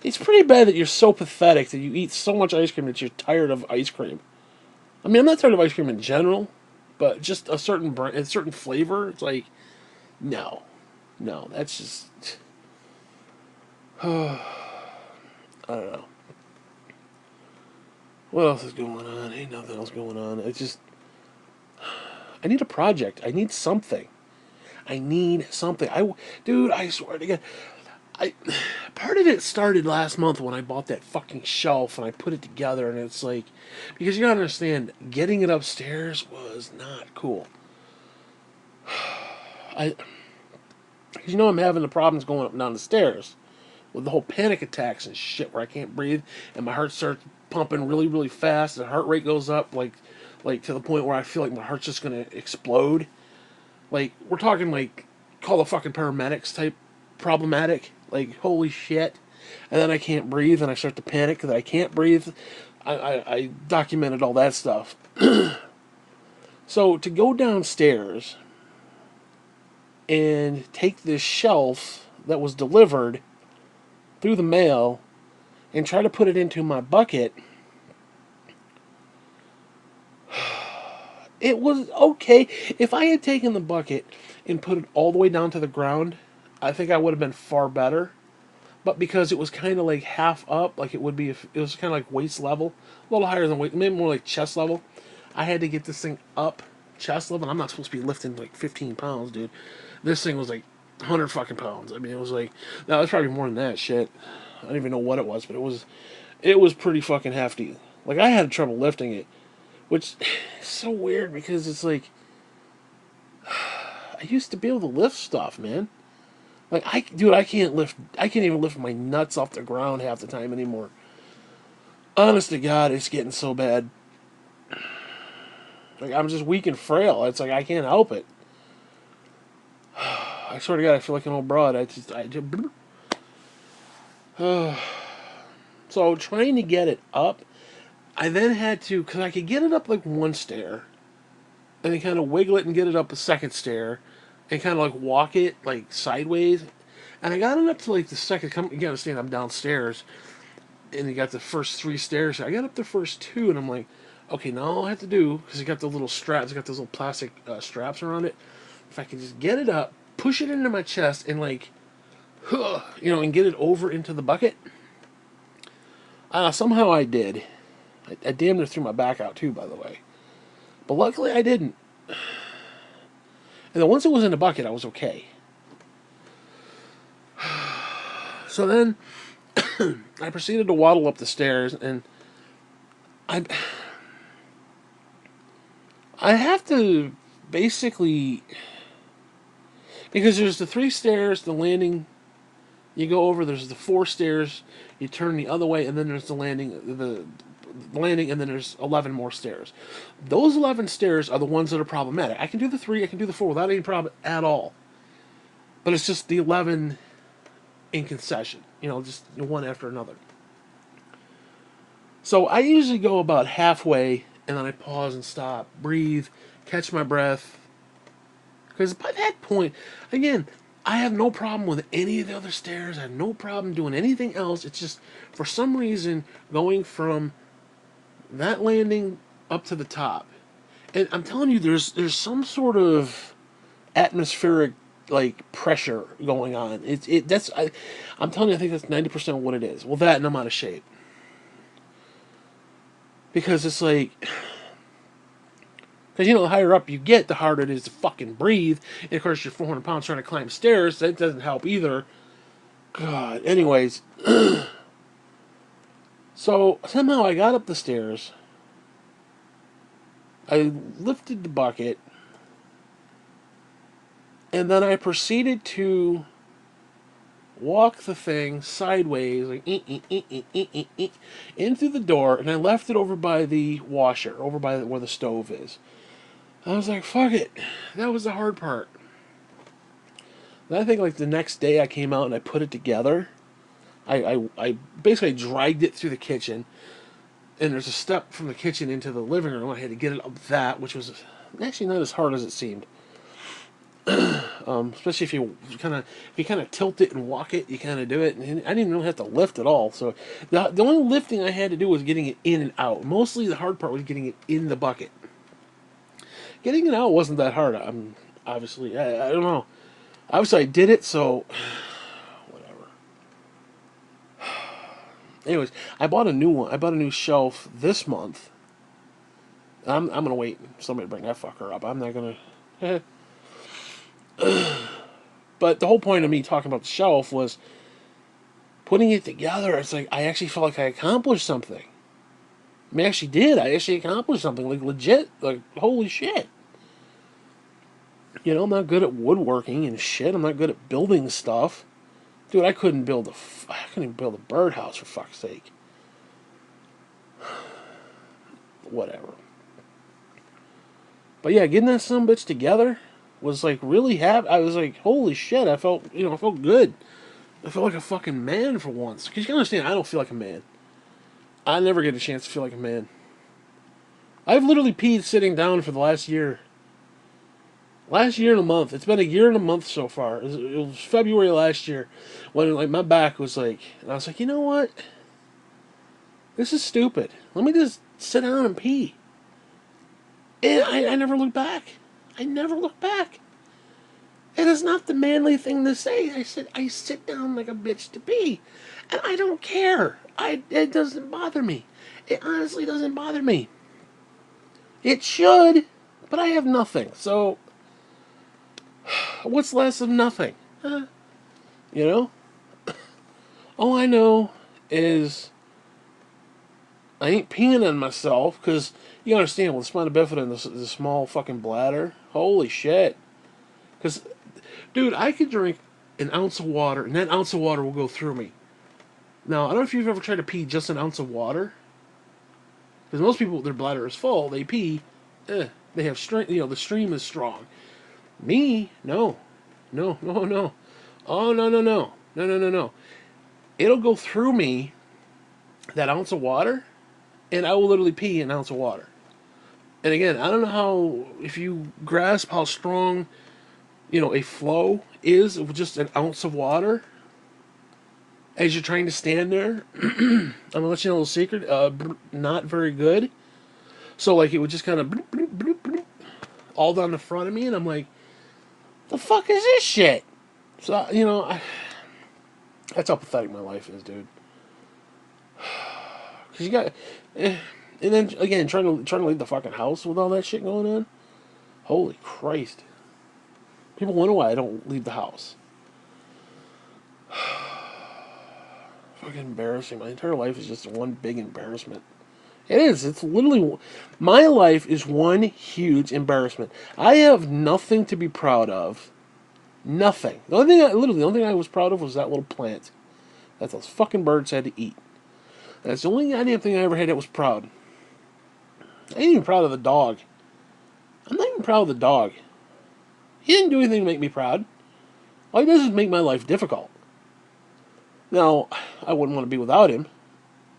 It's pretty bad that you're so pathetic that you eat so much ice cream that you're tired of ice cream. I mean, I'm not tired of ice cream in general, but just a certain brand, a certain flavor. It's like, no, no, that's just. I don't know. What else is going on? Ain't nothing else going on. It's just, I need a project. I need something. I need something. Dude, I swear to God, I part of it started last month when I bought that fucking shelf and I put it together, and it's like, because you gotta understand, getting it upstairs was not cool. I, because I'm having the problems going up and down the stairs with the whole panic attacks and shit where I can't breathe and my heart starts pumping really really fast. The heart rate goes up like to the point where I feel like my heart's just gonna explode. Like we're talking like call the fucking paramedics type problematic. Like holy shit. And then I can't breathe and I start to panic that I can't breathe. I documented all that stuff. So to go downstairs and take this shelf that was delivered through the mail and try to put it into my bucket, it was okay. If I had taken the bucket and put it all the way down to the ground, I think I would have been far better. But because it was kind of like half up, like it would be if it was kind of like waist level, a little higher than waist, maybe more like chest level, I had to get this thing up chest level. And I'm not supposed to be lifting like 15 pounds, dude. This thing was like 100 fucking pounds. I mean, it was like, no, it was probably more than that shit. I don't even know what it was, but it was pretty fucking hefty. Like I had trouble lifting it, which is so weird because it's like I used to be able to lift stuff, man. Like dude, I can't even lift my nuts off the ground half the time anymore. Honest to God, it's getting so bad. Like I'm just weak and frail. It's like I can't help it. I swear to God, I feel like an old broad. So trying to get it up, I then had to, because I could get it up like one stair, and then kind of wiggle it and get it up a second stair, and kind of like walk it like sideways. And I got it up to like the second. You gotta understand, I'm downstairs, and you got the first three stairs. I got up the first two, and I'm like, okay, now all I have to do, because you got the little straps, you got those little plastic straps around it. If I can just get it up, push it into my chest, and like, and get it over into the bucket. Somehow I did. I damn near threw my back out too, by the way. But luckily I didn't. And then once it was in the bucket, I was okay. So then I proceeded to waddle up the stairs, and I I have to basically, because there's the three stairs, the landing you go over. There's the four stairs you turn the other way, and then there's the landing, and then there's 11 more stairs. Those 11 stairs are the ones that are problematic. I can do the three, I can do the four without any problem at all. But it's just the 11 in concession, just one after another. So I usually go about halfway, and then I pause and stop, breathe, catch my breath. Because by that point, again, I have no problem with any of the other stairs. I have no problem doing anything else. It's just, for some reason, going from that landing up to the top. And I'm telling you, there's some sort of atmospheric like pressure going on. I'm telling you, I think that's 90% of what it is. Well, that and I'm out of shape because it's like, because the higher up you get, the harder it is to fucking breathe. And of course, you're 400 pounds trying to climb stairs. That doesn't help either. God. Anyways, so somehow I got up the stairs. I lifted the bucket, and then I proceeded to walk the thing sideways, like in through the door, and I left it over by the washer, over by where the stove is. I was like, fuck it. That was the hard part. Then I think like the next day I came out and I put it together. I basically dragged it through the kitchen, and there's a step from the kitchen into the living room. I had to get it up that, which was actually not as hard as it seemed. Especially if you kind of tilt it and walk it, you kind of do it. And I didn't really have to lift at all. So the only lifting I had to do was getting it in and out. Mostly the hard part was getting it in the bucket. Getting it out wasn't that hard. I'm obviously I don't know. Obviously I did it, so whatever. Anyways, I bought a new one. I bought a new shelf this month. I'm gonna wait for somebody to bring that fucker up. I'm not gonna. But the whole point of me talking about the shelf was putting it together. It's like I actually felt like I accomplished something. I mean, I actually did. I actually accomplished something, like legit. Like holy shit. I'm not good at woodworking and shit. I'm not good at building stuff, dude. I couldn't even build a birdhouse for fuck's sake. Whatever. But yeah, getting that son of a bitch together was like really happy. I was like, holy shit! I felt good. I felt like a fucking man for once. Because you can understand, I don't feel like a man. I never get a chance to feel like a man. I've literally peed sitting down for the last year. Last year and a month. It's been a year and a month so far. It was February last year when like my back was like, and I was like, you know what? This is stupid. Let me just sit down and pee. And I never looked back. I never looked back. It is not the manly thing to say. I sit down like a bitch to pee, and I don't care. It doesn't bother me. It honestly doesn't bother me. It should, but I have nothing. So what's less of nothing? You know? All I know is I ain't peeing on myself, because you understand, with the spina bifida and the small fucking bladder, holy shit. Because, dude, I could drink an ounce of water, and that ounce of water will go through me. Now, I don't know if you've ever tried to pee just an ounce of water. Because most people, their bladder is full, they pee, they have strength, the stream is strong. Me, no. No, no, no. Oh, no, no, no. No, no, no, no. It'll go through me, that ounce of water, and I will literally pee an ounce of water. And again, I don't know if you grasp how strong, a flow is with just an ounce of water as you're trying to stand there. I'm gonna let you know a little secret. Not very good. So like it would just kind of bloop, bloop, bloop, bloop, all down the front of me, and I'm like, the fuck is this shit? So that's how pathetic my life is, dude. Because you got, and then again trying to leave the fucking house with all that shit going on. Holy Christ! People wonder why I don't leave the house. Fucking embarrassing. My entire life is just one big embarrassment. It is. It's literally, my life is one huge embarrassment. I have nothing to be proud of. Nothing. The only thing I was proud of was that little plant that those fucking birds had to eat. That's the only goddamn thing I ever had that was proud. I ain't even proud of the dog. I'm not even proud of the dog. He didn't do anything to make me proud. All he does is make my life difficult. Now, I wouldn't want to be without him.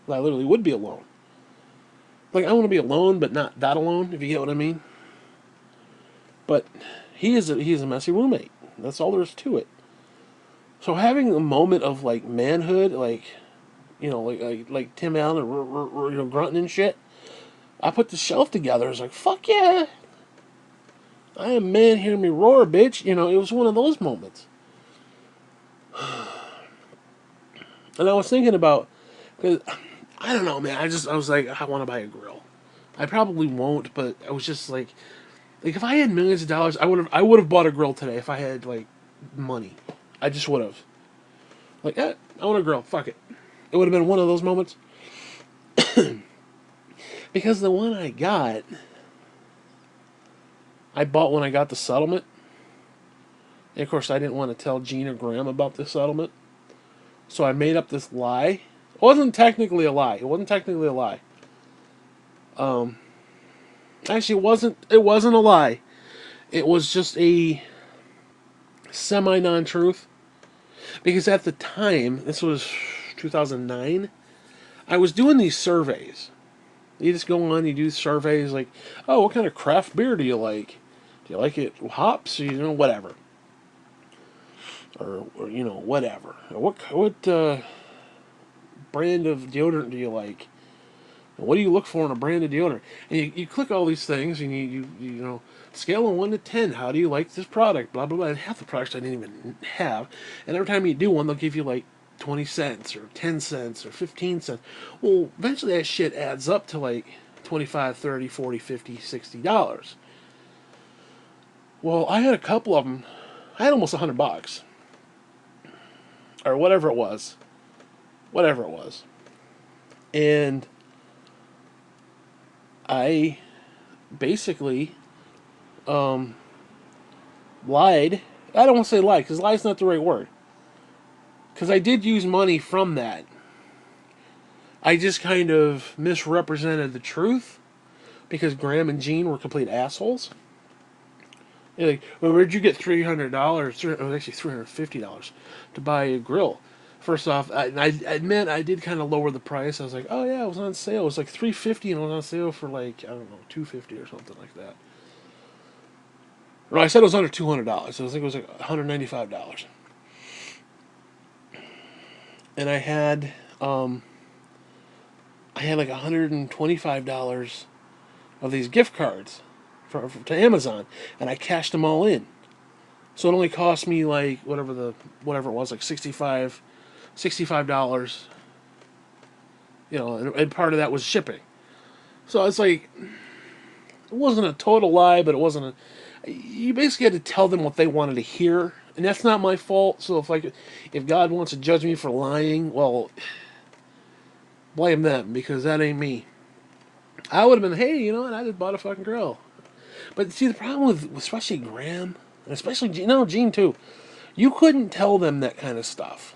I literally would be alone. Like, I want to be alone, but not that alone, if you get what I mean. But he is a messy roommate. That's all there is to it. So having a moment of, like, manhood, like, like Tim Allen, grunting and shit, I put the shelf together. I was like, fuck yeah. I am man, hear me roar, bitch. It was one of those moments. And I was thinking about, because, I don't know, man, I was like, I want to buy a grill. I probably won't, but I was just like if I had millions of dollars, I would have bought a grill today if I had, like, money. I just would have. Like, I want a grill, fuck it. It would have been one of those moments. Because the one I bought when I got the settlement. And of course, I didn't want to tell Gene or Graham about the settlement. So I made up this lie. It wasn't technically a lie. Actually, it wasn't a lie. It was just a semi-non-truth. Because at the time, this was 2009, I was doing these surveys. You just go on, you do surveys like, oh, what kind of craft beer do you like? Do you like it hops? Whatever. or you know, whatever. What brand of deodorant do you like? And what do you look for in a brand of deodorant? And you click all these things, and you know, scale of 1 to 10. How do you like this product? Blah blah blah. And half the products I didn't even have. And every time you do one, they'll give you like 20 cents or 10 cents or 15 cents. Well, eventually that shit adds up to like 25, 30, 40, 50, $60. Well, I had a couple of them. I had almost $100 or whatever it was, whatever it was, and I basically lied. I don't want to say lied because lie's not the right word. Because I did use money from that. I just kind of misrepresented the truth because Graham and Gene were complete assholes. They're like, well, where'd you get $300? It was actually $350 to buy a grill. First off, I admit I did kind of lower the price. I was like, oh yeah, it was on sale. It was like $350 and it was on sale for like, I don't know, $250 or something like that. No, I said it was under $200. So I think it was like $195. And I had like $125 of these gift cards to Amazon, and I cashed them all in. So it only cost me like whatever it was, like $65. You know, and part of that was shipping. So it's like it wasn't a total lie, but it wasn't a. You basically had to tell them what they wanted to hear, and that's not my fault. So if God wants to judge me for lying, well, blame them because that ain't me. I would have been, hey, you know what? I just bought a fucking grill. But see, the problem with especially Graham, and especially Gene too, you couldn't tell them that kind of stuff.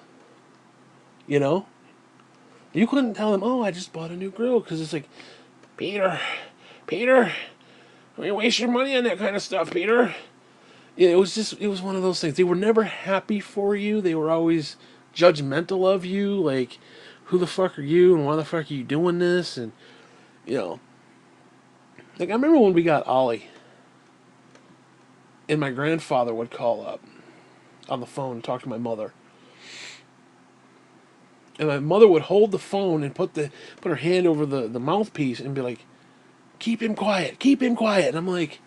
You know, you couldn't tell them, oh, I just bought a new grill because it's like, Peter, don't you waste your money on that kind of stuff, Peter. Yeah, it was one of those things. They were never happy for you. They were always judgmental of you, like, who the fuck are you and why the fuck are you doing this? And you know, like I remember when we got Ollie, and my grandfather would call up on the phone and talk to my mother. And my mother would hold the phone and put her hand over the mouthpiece and be like, keep him quiet, keep him quiet. And I'm like,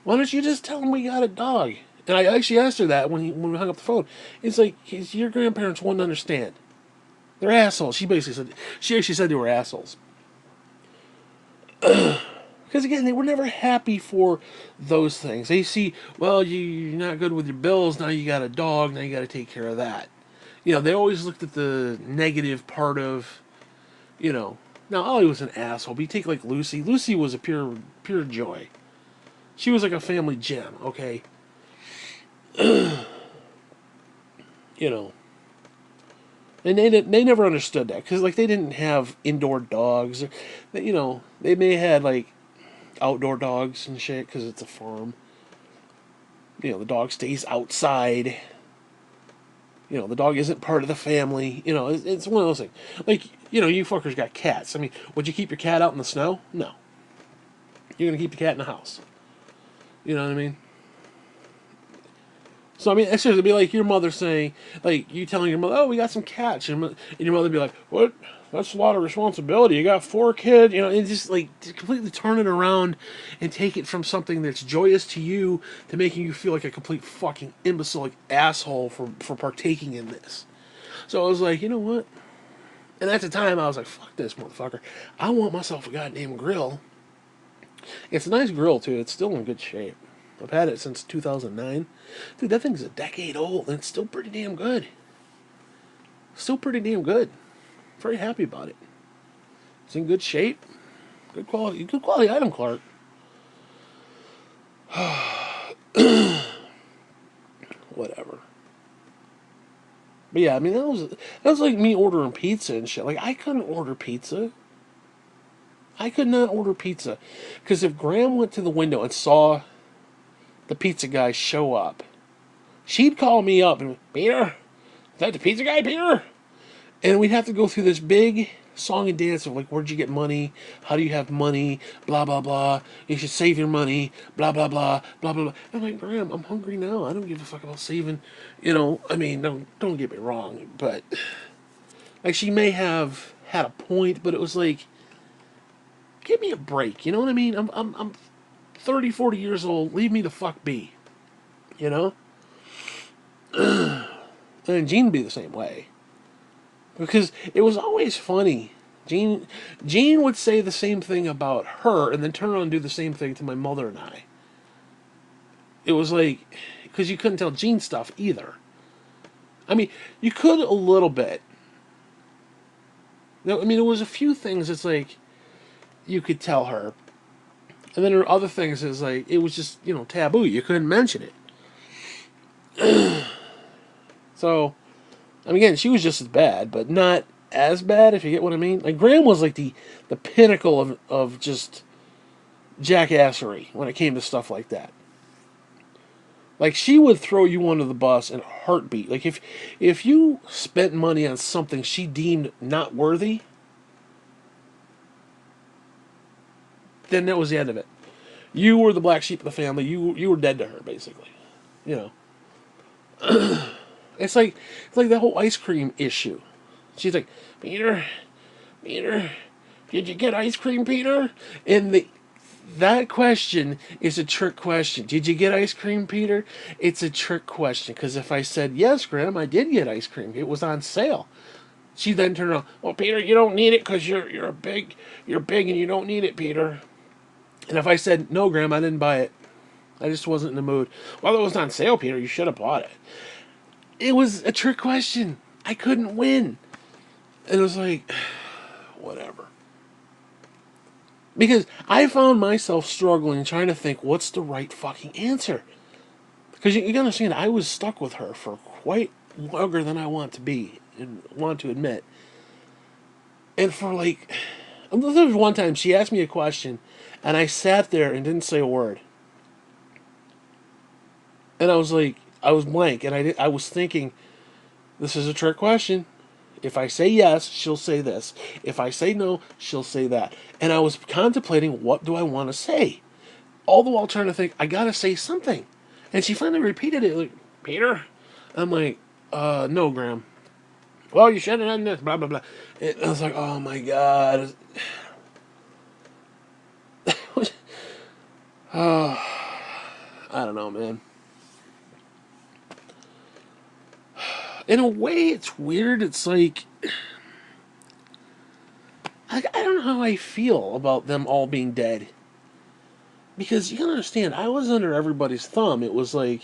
why don't you just tell him we got a dog? And I actually asked her that when we hung up the phone. It's like, your grandparents wouldn't understand. They're assholes. She actually said they were assholes. Because again, they were never happy for those things. They see, well, you're not good with your bills. Now you got a dog. Now you got to take care of that. You know, they always looked at the negative part of, you know. Now Ollie was an asshole. But you take like Lucy. Lucy was a pure joy. She was like a family gem. Okay. You know. And they never understood that because like they didn't have indoor dogs. You know, they may have had like outdoor dogs and shit because it's a farm. You know, the dog stays outside. You know, the dog isn't part of the family. You know, it's one of those things. Like, you know, you fuckers got cats. I mean, would you keep your cat out in the snow? No. You're going to keep the cat in the house. You know what I mean? So, I mean, it's just, it'd be like your mother saying, like, you telling your mother, oh, we got some cats. And your mother would be like, what? That's a lot of responsibility. You got 4 kids. You know, and just, like, to completely turn it around and take it from something that's joyous to you to making you feel like a complete fucking imbecile, like, asshole for partaking in this. So I was like, you know what? And at the time, I was like, fuck this motherfucker. I want myself a goddamn grill. It's a nice grill, too. It's still in good shape. I've had it since 2009. Dude, that thing's a decade old, and it's still pretty damn good. Still pretty damn good. Very happy about it. It's in good shape. Good quality item, Clark. Whatever. But yeah, I mean, that was like me ordering pizza and shit. Like, I couldn't order pizza. I could not order pizza. Because if Graham went to the window and saw the pizza guy show up, she'd call me up and, Peter, is that the pizza guy, Peter? And we'd have to go through this big song and dance of like, where'd you get money? How do you have money? Blah blah blah. You should save your money. Blah blah blah. Blah blah blah. I'm like, Graham, I'm hungry now. I don't give a fuck about saving. I mean, don't get me wrong, but like she may have had a point, but it was like, give me a break. You know what I mean? I'm 30, 40 years old. Leave me the fuck be. You know. And Gene would be the same way. Because it was always funny. Gene would say the same thing about her and then turn around and do the same thing to my mother and I. It was like, because you couldn't tell Gene stuff either. I mean, you could a little bit. I mean, there was a few things it's like you could tell her. And then there were other things it's like, it was just, taboo. You couldn't mention it. So, I mean, again, she was just as bad, but not as bad, if you get what I mean. Like, Graham was like the pinnacle of just jackassery when it came to stuff like that. Like, she would throw you under the bus in a heartbeat. Like, if you spent money on something she deemed not worthy, then that was the end of it. You were the black sheep of the family. You were dead to her, basically. You know. It's like the whole ice cream issue. She's like, Peter, did you get ice cream, Peter? And that question is a trick question. Did you get ice cream, Peter? It's a trick question, because if I said, yes, Graham, I did get ice cream. It was on sale. She then turned around, well, Peter, you don't need it because you're big and you don't need it, Peter. And if I said, no, Graham, I didn't buy it. I just wasn't in the mood. Well, it was on sale, Peter. You should have bought it. It was a trick question. I couldn't win. And it was like, whatever. Because I found myself struggling trying to think, what's the right fucking answer? Because you gotta understand, I was stuck with her for quite longer than I want to be and want to admit. And for like, there was one time she asked me a question, and I sat there and didn't say a word. And I was like, I was blank, and I was thinking, this is a trick question. If I say yes, she'll say this. If I say no, she'll say that. And I was contemplating, what do I want to say? All the while trying to think, I gotta say something. And she finally repeated it, like, Peter? I'm like, no, Graham. Well, you should have done this, blah, blah, blah. And I was like, oh my God. I don't know, man. In a way, it's weird. It's like, I don't know how I feel about them all being dead. Because you gotta understand, I was under everybody's thumb. It was like,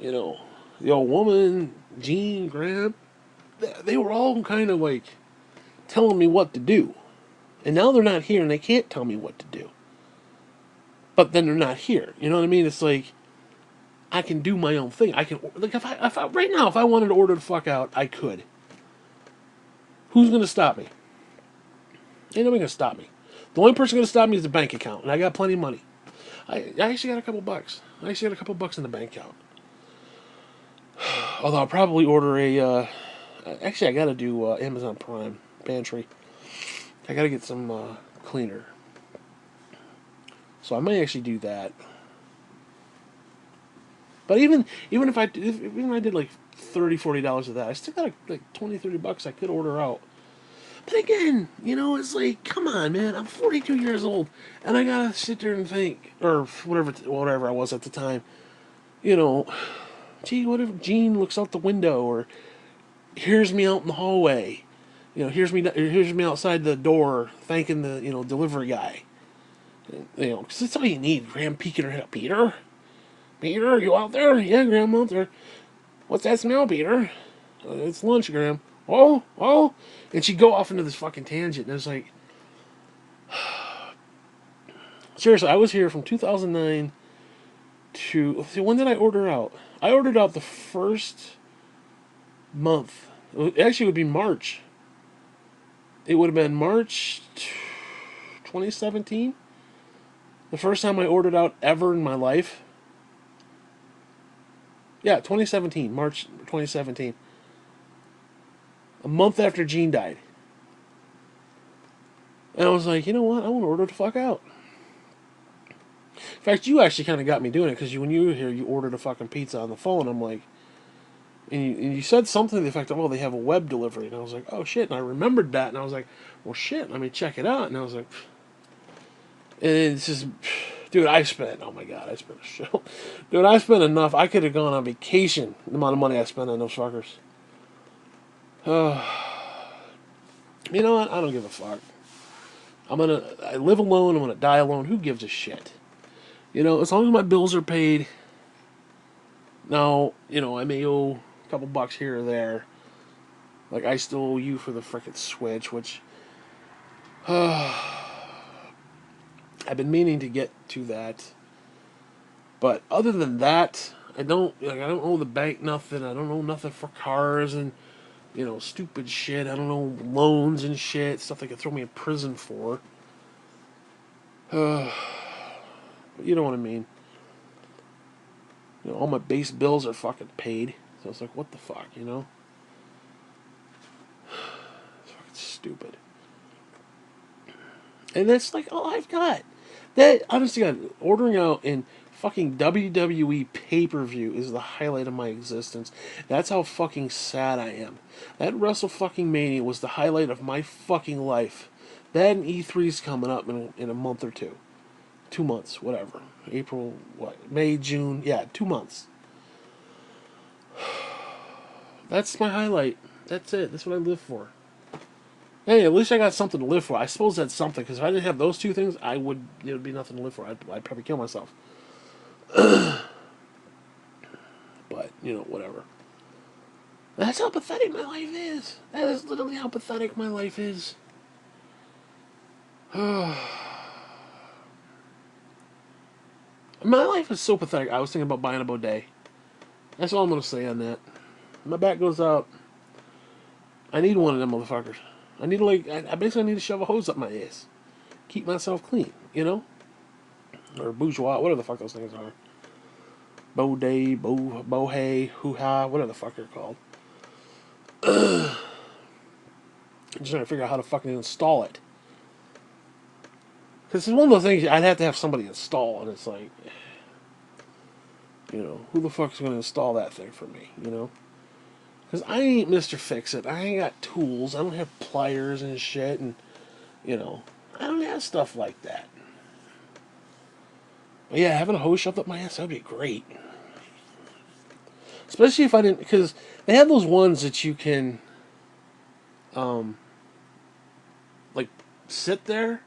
the old woman, Gene, Graham, they were all kind of like telling me what to do. And now they're not here and they can't tell me what to do. But then they're not here. You know what I mean? It's like, I can do my own thing. I can, like, if I right now, if I wanted to order the fuck out, I could. Who's gonna stop me? Ain't nobody gonna stop me. The only person gonna stop me is the bank account, and I got plenty of money. I actually got a couple bucks. I actually got a couple bucks in the bank account. Although I'll probably order actually, I gotta do Amazon Prime pantry. I gotta get some cleaner. So I might actually do that. But even if I did like $30, $40 of that, I still got like $20, $30 I could order out. But again, it's like, come on, man. I'm 42 years old, and I gotta sit there and think, or whatever I was at the time. Gee, what if Gene looks out the window, or hears me out in the hallway? Hears me outside the door, thanking the delivery guy. Because that's all you need. Graham peeking her head up, Peter, are you out there? Yeah, Graham, out there. What's that smell, Peter? It's lunch, Graham. Oh, and she'd go off into this fucking tangent, and it's like, seriously, I was here from 2009 to, see, when did I order out? I ordered out the first month. Actually, it would be March. It would have been March 2017. The first time I ordered out ever in my life. Yeah, 2017, March 2017. A month after Gene died. And I was like, you know what? I want to order the fuck out. In fact, you actually kind of got me doing it because when you were here, you ordered a fucking pizza on the phone. I'm like, and you said something to the effect of, oh, they have a web delivery. And I was like, oh shit. And I remembered that. And I was like, well, shit, let me check it out. And I was like, and it's just, dude, oh my God, I spent a show. Dude, I spent enough. I could have gone on vacation, the amount of money I spent on those fuckers. You know what? I don't give a fuck. I live alone. I'm gonna die alone. Who gives a shit? You know, as long as my bills are paid. Now, you know, I may owe a couple bucks here or there. Like, I still owe you for the frickin' Switch, which I've been meaning to get to that. But other than that, I don't owe the bank nothing. I don't owe nothing for cars and stupid shit. I don't know loans and shit, stuff they could throw me in prison for. But you know what I mean. All my base bills are fucking paid. So it's like, what the fuck, you know? It's fucking stupid. And that's like all I've got. That, honestly, God, ordering out in fucking WWE pay-per-view is the highlight of my existence. That's how fucking sad I am. That Wrestle fucking Mania was the highlight of my fucking life. That and E3's coming up in a month or two. 2 months, whatever. April, what? May, June. Yeah, 2 months. That's my highlight. That's it. That's what I live for. Hey, at least I got something to live for. I suppose that's something, because if I didn't have those two things, it would be nothing to live for. I'd probably kill myself. But, whatever. That's how pathetic my life is. That is literally how pathetic my life is. My life is so pathetic. I was thinking about buying a bidet. That's all I'm going to say on that. My back goes out. I need one of them motherfuckers. I basically need to shove a hose up my ass. Keep myself clean, Or bourgeois, whatever the fuck those things are. Bidet, bohe, hoo-ha, whatever the fuck they're called. I'm just trying to figure out how to fucking install it. Because it's one of those things I'd have to have somebody install, and it's like, who the fuck's going to install that thing for me, Because I ain't Mr. Fix-It. I ain't got tools. I don't have pliers and shit, and, I don't have stuff like that. But yeah, having a hose shoved up my ass, that'd be great. Especially if I didn't, because they have those ones that you can, like, sit there.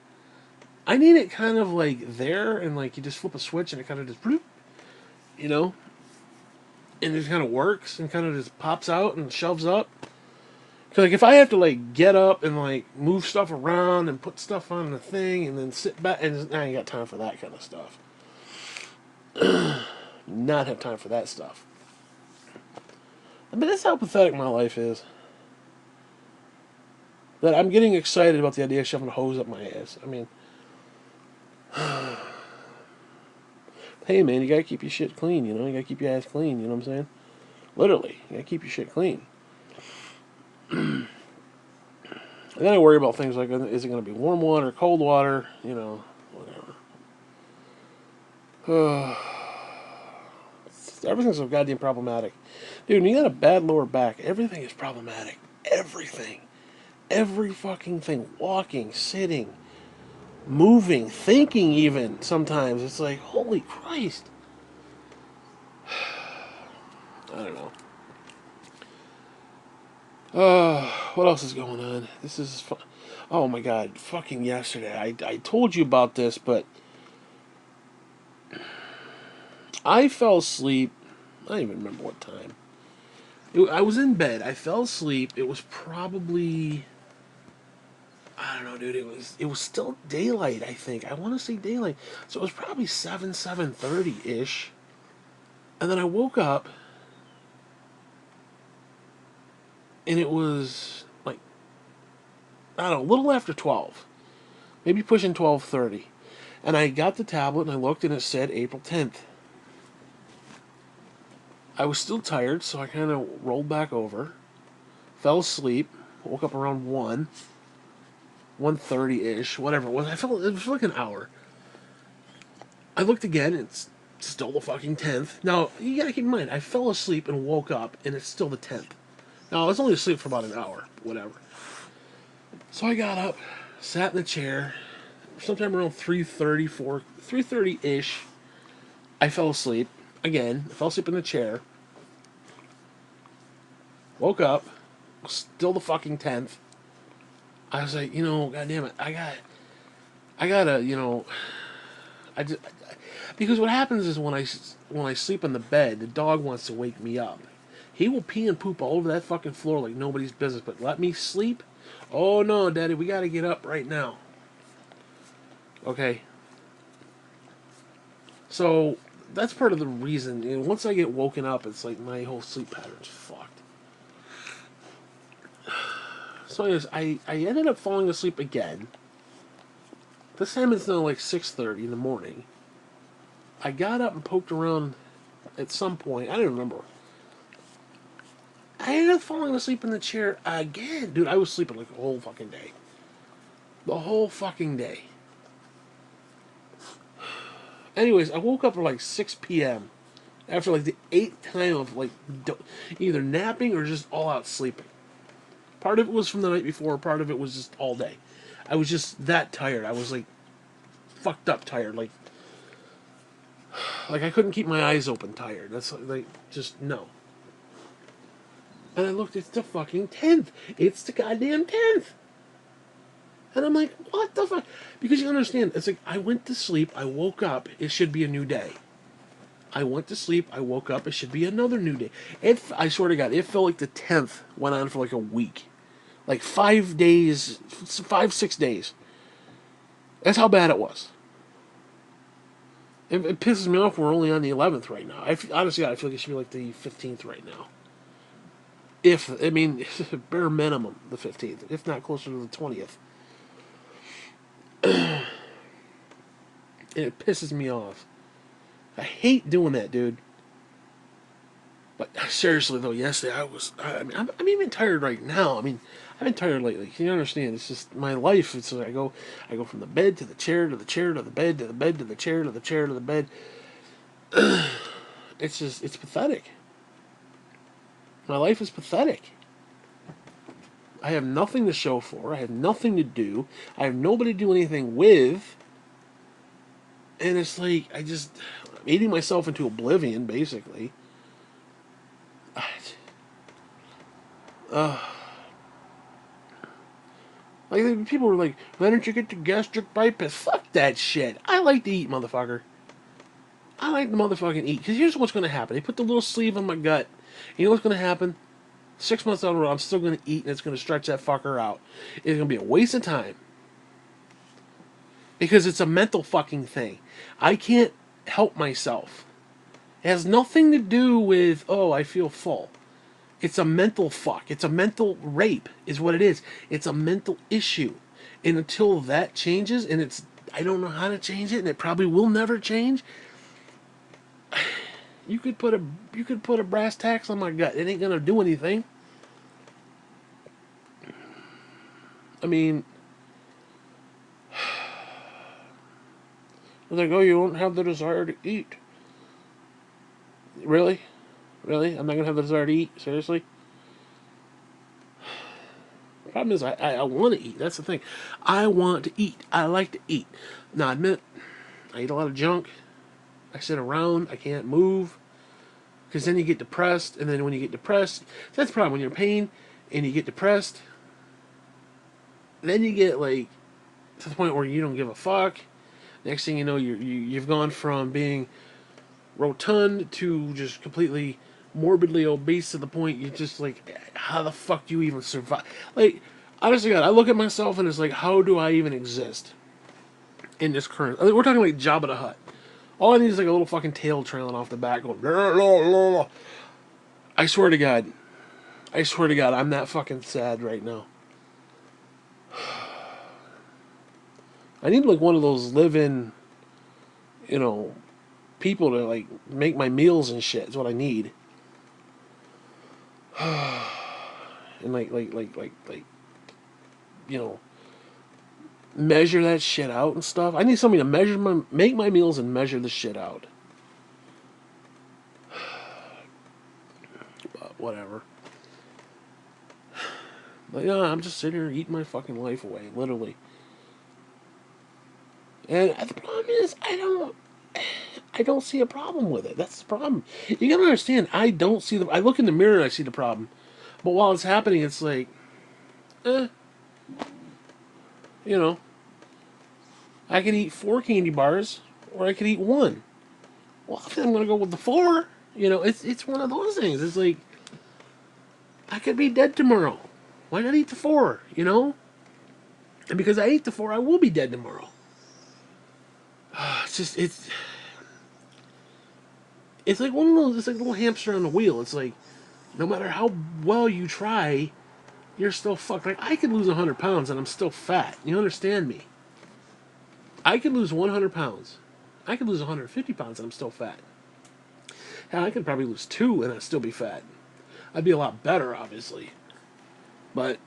I need it kind of like there, and like you just flip a switch and it kind of just, bloop, and it just kind of works and kind of just pops out and shoves up. Because like if I have to like get up and like move stuff around and put stuff on the thing and then sit back, and I ain't got time for that kind of stuff. Not have time for that stuff. I mean, that's how pathetic my life is. That I'm getting excited about the idea of shoving a hose up my ass. I mean, hey man, you gotta keep your shit clean, You gotta keep your ass clean, you know what I'm saying? Literally, you gotta keep your shit clean. And then I worry about things like, is it gonna be warm water, cold water, whatever. Everything's so goddamn problematic. Dude, when you got a bad lower back, everything is problematic. Everything. Every fucking thing. Walking, sitting, moving, thinking even sometimes. It's like, holy Christ. I don't know. What else is going on? This is fun. Oh my God, fucking yesterday. I told you about this, but I fell asleep. I don't even remember what time. I was in bed. I fell asleep. It was probably, I don't know, dude. It was still daylight, I think. I want to say daylight. So it was probably 7:30-ish. And then I woke up and it was like, I don't know, a little after 12. Maybe pushing 12:30. And I got the tablet and I looked and it said April 10th. I was still tired, so I kind of rolled back over, fell asleep, woke up around 1, 1:30-ish, whatever it was. I felt it was like an hour. I looked again, it's still the fucking 10th. Now, you gotta keep in mind, I fell asleep and woke up, and it's still the 10th. Now, I was only asleep for about an hour, whatever. So I got up, sat in the chair, sometime around 3:30-ish. I fell asleep. Again, I fell asleep in the chair. Woke up, still the fucking 10th. I was like, God damn it, I gotta, I just, because what happens is when I sleep in the bed, the dog wants to wake me up. He will pee and poop all over that fucking floor like nobody's business. But let me sleep. Oh no, Daddy, we gotta get up right now. Okay. So that's part of the reason. Once I get woken up, it's like my whole sleep pattern's fucked. So anyways, I ended up falling asleep again. This time it's now like 6:30 in the morning. I got up and poked around at some point. I don't remember. I ended up falling asleep in the chair again. Dude, I was sleeping like the whole fucking day. The whole fucking day. Anyways, I woke up at like 6 p.m. after like the 8th time of like either napping or just all out sleeping. Part of it was from the night before, part of it was just all day. I was just that tired. I was like fucked up tired. Like I couldn't keep my eyes open tired. That's like just no. And I looked, it's the fucking 10th. It's the goddamn 10th. And I'm like, what the fuck? Because you understand, it's like I went to sleep, I woke up, it should be a new day. I went to sleep, I woke up, it should be another new day. I swear to God, it felt like the 10th went on for like a week. Like 5 days, 5, 6 days. That's how bad it was. It pisses me off we're only on the 11th right now. Honestly, I feel like it should be like the 15th right now. I mean, bare minimum the 15th, if not closer to the 20th. And it pisses me off. I hate doing that, dude. But seriously, though, yesterday I'm even tired right now. I mean, I've been tired lately. Can you understand? It's just my life. It's like I go from the bed to the chair to the chair to the bed to the bed to the chair to the chair to the bed. It's pathetic. My life is pathetic. I have nothing to show for. I have nothing to do. I have nobody to do anything with. And it's like I'm eating myself into oblivion, basically. Uh, like people were like, "Why don't you get the gastric bypass?" Fuck that shit. I like to eat, motherfucker. I like to motherfucking eat. Because here's what's going to happen. They put the little sleeve on my gut. You know what's going to happen? 6 months down the road, I'm still going to eat, and it's going to stretch that fucker out. It's going to be a waste of time. Because it's a mental fucking thing. I can't help myself. It has nothing to do with, oh, I feel full. It's a mental fuck. It's a mental rape, is what it is. It's a mental issue. And until that changes, and I don't know how to change it, and it probably will never change. You could put a brass tacks on my gut. It ain't gonna do anything. I mean, it's like, oh, you won't have the desire to eat. Really? Really? I'm not gonna have the desire to eat? Seriously? The problem is, I want to eat. That's the thing. I want to eat. I like to eat. Now, I admit, I eat a lot of junk. I sit around. I can't move. Because then you get depressed. And then when you get depressed, that's the problem. When you're in pain and you get depressed, then you get, like, to the point where you don't give a fuck. Next thing you know, you've gone from being rotund to just completely morbidly obese to the point you're just like, how the fuck do you even survive? Like, honestly, God, I look at myself and it's like, how do I even exist in this current? I mean, we're talking like Jabba the Hutt. All I need is like a little fucking tail trailing off the back going, blah, blah, blah. I swear to God. I swear to God, I'm that fucking sad right now. I need like one of those live-in, you know, people to like make my meals and shit. Is what I need. And like, you know, measure that shit out and stuff. I need somebody to make my meals and measure the shit out. But whatever. But yeah, I'm just sitting here eating my fucking life away, literally. And the problem is, I don't see a problem with it. That's the problem. You gotta understand, I don't see the. I look in the mirror and I see the problem, but while it's happening, it's like, eh, you know, I could eat 4 candy bars, or I could eat one. Well, I'm gonna go with the 4. It's one of those things. It's like I could be dead tomorrow. Why not eat the 4? And because I ate the 4, I will be dead tomorrow. It's like one of those. It's like a little hamster on a wheel. It's like no matter how well you try, you're still fucked. Like I could lose 100 pounds and I'm still fat. You understand me? I could lose 100 pounds. I could lose 150 pounds and I'm still fat. Hell, I could probably lose 2 and I'd still be fat. I'd be a lot better, obviously. But,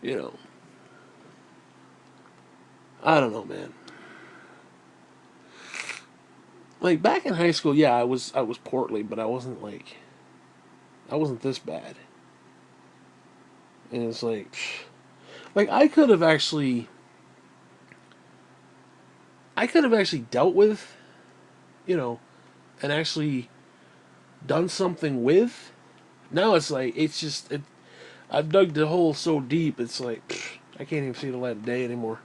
you know, I don't know, man. Like back in high school, yeah, I was portly, but I wasn't this bad. And it's like I could have actually dealt with, you know, and actually done something with. Now it's like I've dug the hole so deep. It's like I can't even see the light of day anymore.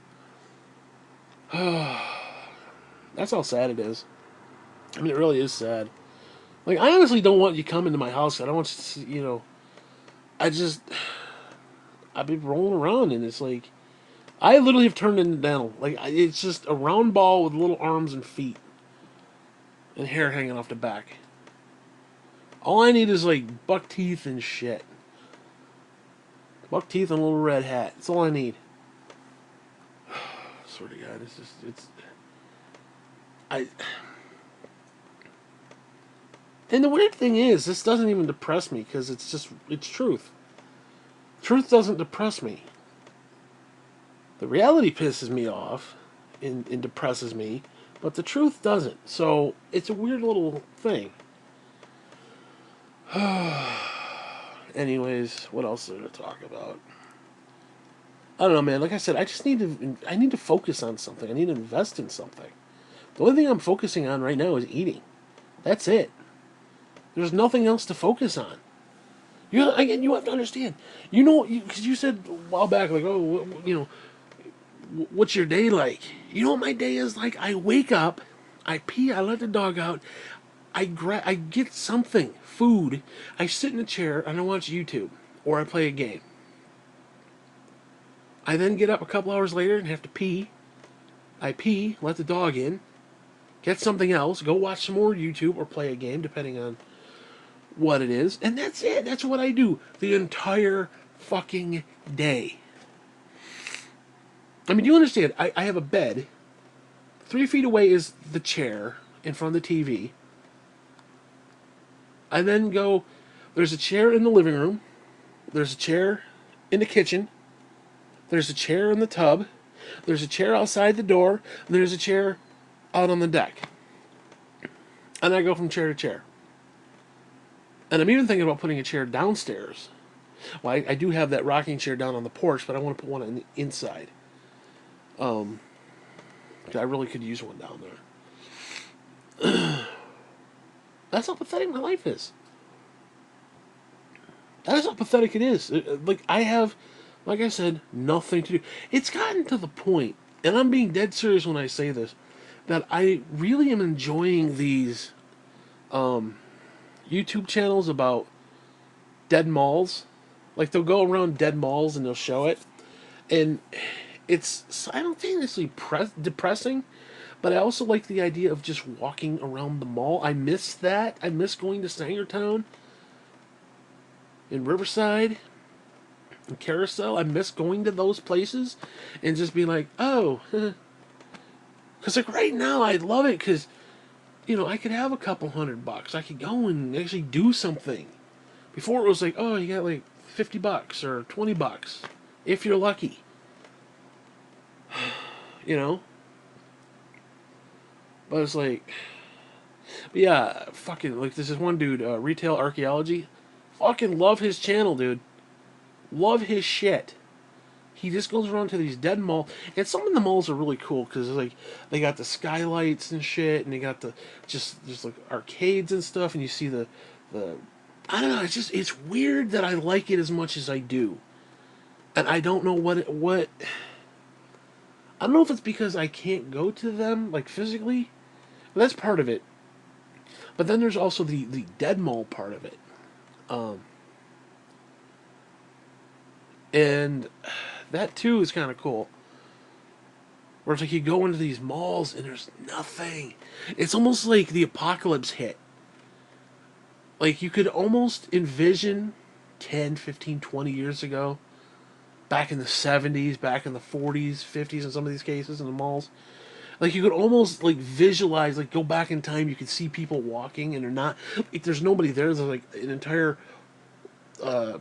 That's how sad it is. I mean, it really is sad. Like I honestly don't want you coming to my house. I don't want you to see, I just I've been rolling around and it's like I literally have turned into Dental. Like it's just a round ball with little arms and feet and hair hanging off the back. All I need is like buck teeth and shit. Buck teeth and a little red hat. That's all I need. I swear to God, it's I. And the weird thing is, this doesn't even depress me because it's truth. Truth doesn't depress me. The reality pisses me off and depresses me, but the truth doesn't. So it's a weird little thing. Anyways, what else is there to talk about? I don't know, man. Like I said, I need to focus on something. I need to invest in something. The only thing I'm focusing on right now is eating. That's it. There's nothing else to focus on. Again, you have to understand. Because you said a while back, like, oh, what's your day like? You know what my day is like? I wake up, I pee, I let the dog out, I get something, food, I sit in a chair and I watch YouTube or I play a game. I then get up a couple hours later and have to pee. I pee, let the dog in, get something else, go watch some more YouTube or play a game, depending on what it is, and that's it. That's what I do the entire fucking day. I mean, you understand? I have a bed. 3 feet away is the chair in front of the TV. I then go. There's a chair in the living room. There's a chair in the kitchen. There's a chair in the tub. There's a chair outside the door. And there's a chair out on the deck. And I go from chair to chair. And I'm even thinking about putting a chair downstairs. Well, I do have that rocking chair down on the porch, but I want to put one on the inside. 'Cause I really could use one down there. That's how pathetic my life is. That is how pathetic it is. Like I said, nothing to do. It's gotten to the point, and I'm being dead serious when I say this, that I really am enjoying these YouTube channels about dead malls. Like they'll go around dead malls and they'll show it, and it's simultaneously depressing, but I also like the idea of just walking around the mall. I miss that. I miss going to Sangertown, in Riverside, in Carousel. I miss going to those places and just being like, oh, because like right now I love it because I could have a couple $100. I could go and actually do something. Before it was like, oh, you got like $50 or $20 if you're lucky. you know. But it's like, but yeah, fucking like this is one dude, Retail Archaeology. Fucking love his channel, dude. Love his shit. He just goes around to these dead malls, and some of the malls are really cool because like they got the skylights and shit, and they got the just like arcades and stuff, and you see the I don't know. It's weird that I like it as much as I do, and I don't know what I don't know if it's because I can't go to them like physically. That's part of it, but then there's also the dead mall part of it, um, and that too is kind of cool. Where it's like you go into these malls and there's nothing. It's almost like the apocalypse hit. Like you could almost envision 10, 15, 20 years ago, back in the 70s, back in the 40s, 50s in some of these cases in the malls. Like you could almost like visualize, like go back in time, you could see people walking and they're not, like there's nobody there. There's like an entire uh,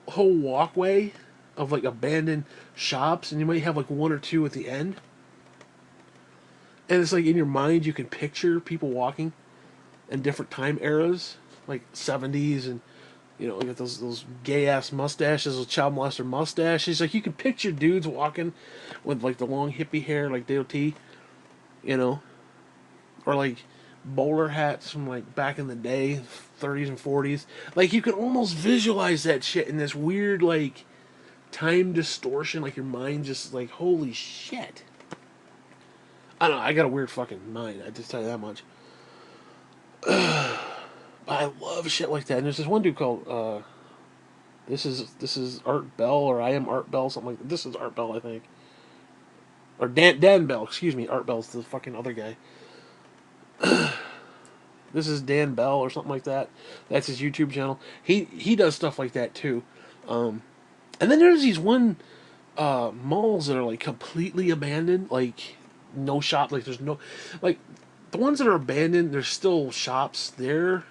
whole walkway of like abandoned shops and you might have like one or two at the end. And it's like in your mind you can picture people walking in different time eras, like 70s, and you know, you got those gay ass mustaches, those child molester mustaches. Like you can picture dudes walking with like the long hippie hair, like DOT, you know, or like bowler hats from like back in the day, 30s and 40s. Like you can almost visualize that shit in this weird like time distortion. Like your mind just like holy shit. I don't know. I got a weird fucking mind. I just tell you that much. I love shit like that. And there's this one dude called this is Art Bell or I am Art Bell something like that. This is Art Bell I think or Dan Bell. Excuse me. Art Bell's the fucking other guy. This is Dan Bell or something like that. That's his YouTube channel. He does stuff like that too. Um, and then there's these one malls that are like completely abandoned, like no shop, like there's no like the ones that are abandoned. There's still shops there,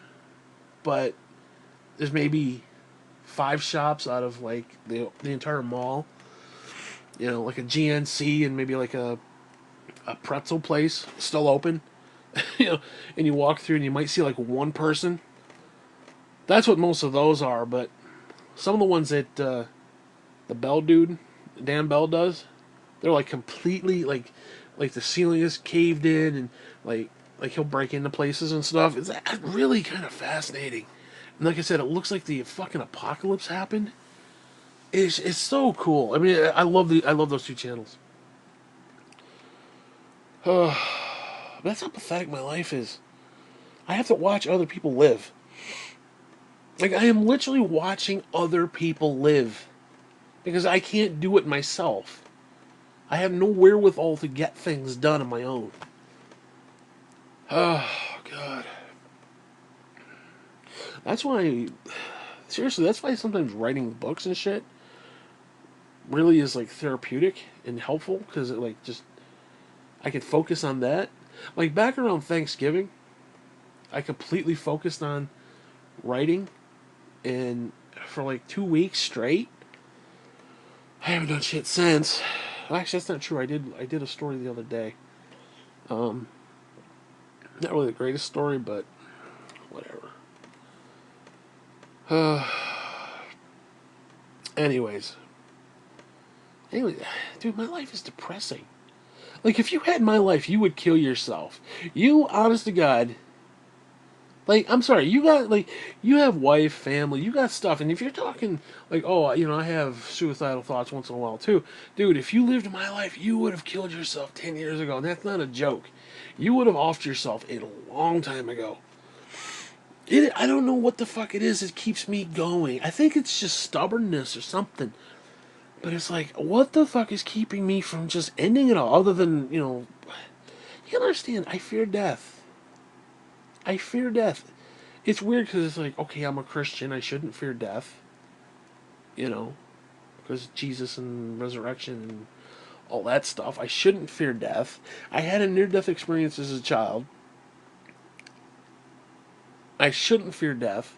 but there's maybe five shops out of like the entire mall. You know, like a GNC and maybe like a pretzel place still open. You know, and you walk through and you might see like one person. That's what most of those are, but some of the ones that the Bell dude, Dan Bell does, they're like completely like the ceiling is caved in and like he'll break into places and stuff. It's really kind of fascinating. And like I said, it looks like the fucking apocalypse happened. It's so cool. I mean, I love those two channels. That's how pathetic my life is. I have to watch other people live. Like I am literally watching other people live because I can't do it myself. I have no wherewithal to get things done on my own. Oh God. That's why seriously, that's why sometimes writing books and shit really is like therapeutic and helpful because it like just I could focus on that. Like back around Thanksgiving, I completely focused on writing and for like 2 weeks straight. I haven't done shit since. Actually, that's not true. I did a story the other day. Um, Not really the greatest story, but whatever. Anyways, anyway, dude, my life is depressing. Like, if you had my life, you would kill yourself. You, honest to God, like, I'm sorry, you got, like, you have wife, family, you got stuff, and if you're talking, like, oh, you know, I have suicidal thoughts once in a while, too. Dude, if you lived my life, you would have killed yourself 10 years ago, and that's not a joke. You would have offed yourself a long time ago. I don't know what the fuck it is that keeps me going. I think it's just stubbornness or something. But it's like, what the fuck is keeping me from just ending it all? Other than, you know, you understand, I fear death. I fear death. It's weird because it's like, okay, I'm a Christian. I shouldn't fear death. You know, because Jesus and resurrection and all that stuff. I shouldn't fear death. I had a near death experience as a child. I shouldn't fear death.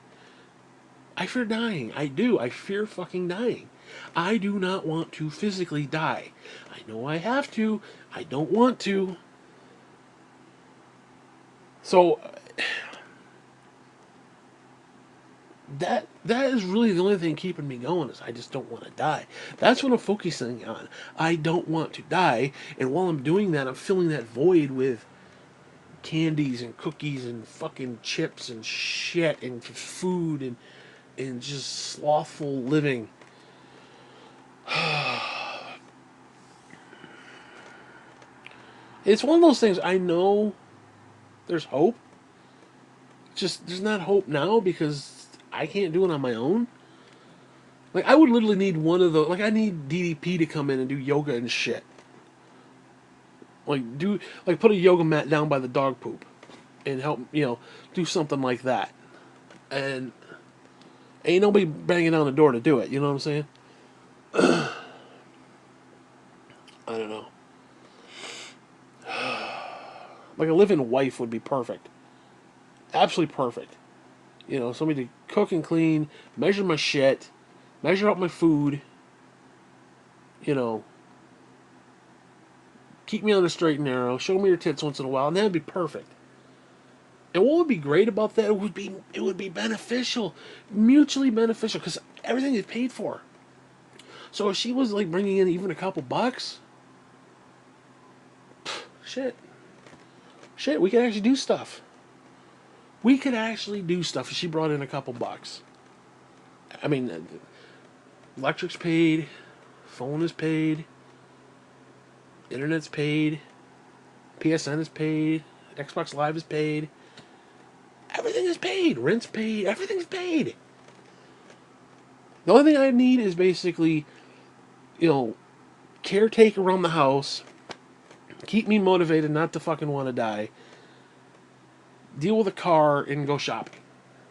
I fear dying. I do. I fear fucking dying. I do not want to physically die. I know I have to. I don't want to. So that is really the only thing keeping me going is I just don't want to die. That's what I'm focusing on. I don't want to die, and while I'm doing that, I'm filling that void with candies and cookies and fucking chips and shit and food and just slothful living. It's one of those things. I know there's hope. Just there's not hope now because I can't do it on my own. Like I would literally need one of the like I need DDP to come in and do yoga and shit. Like put a yoga mat down by the dog poop and help do something like that. And ain't nobody banging down the door to do it. You know what I'm saying? I don't know. Like a living wife would be perfect. Absolutely perfect. Somebody to cook and clean, measure my shit, measure out my food, you know, keep me on the straight and narrow, show me your tits once in a while, and that'd be perfect. And what would be great about that it would be beneficial, mutually beneficial, because everything is paid for. So if she was like bringing in even a couple bucks, shit, we could actually do stuff. We could actually do stuff if she brought in a couple bucks. I mean, electric's paid, phone is paid, internet's paid, PSN is paid, Xbox Live is paid. Everything is paid. Rent's paid. Everything's paid. The only thing I need is basically, caretake around the house, keep me motivated not to fucking want to die, deal with a car, and go shopping.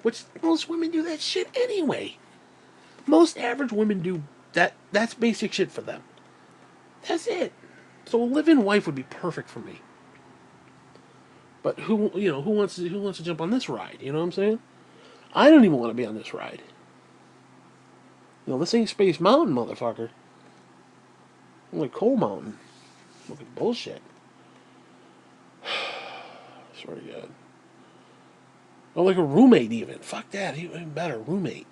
Which most women do that shit anyway. Most average women do that. That's basic shit for them. That's it. So a live-in wife would be perfect for me. But who wants to jump on this ride? You know what I'm saying? I don't even want to be on this ride. This ain't Space Mountain, motherfucker. I'm like Coal Mountain. Looking bullshit. Swear to God. Or like a roommate even. Fuck that. Even better. Roommate.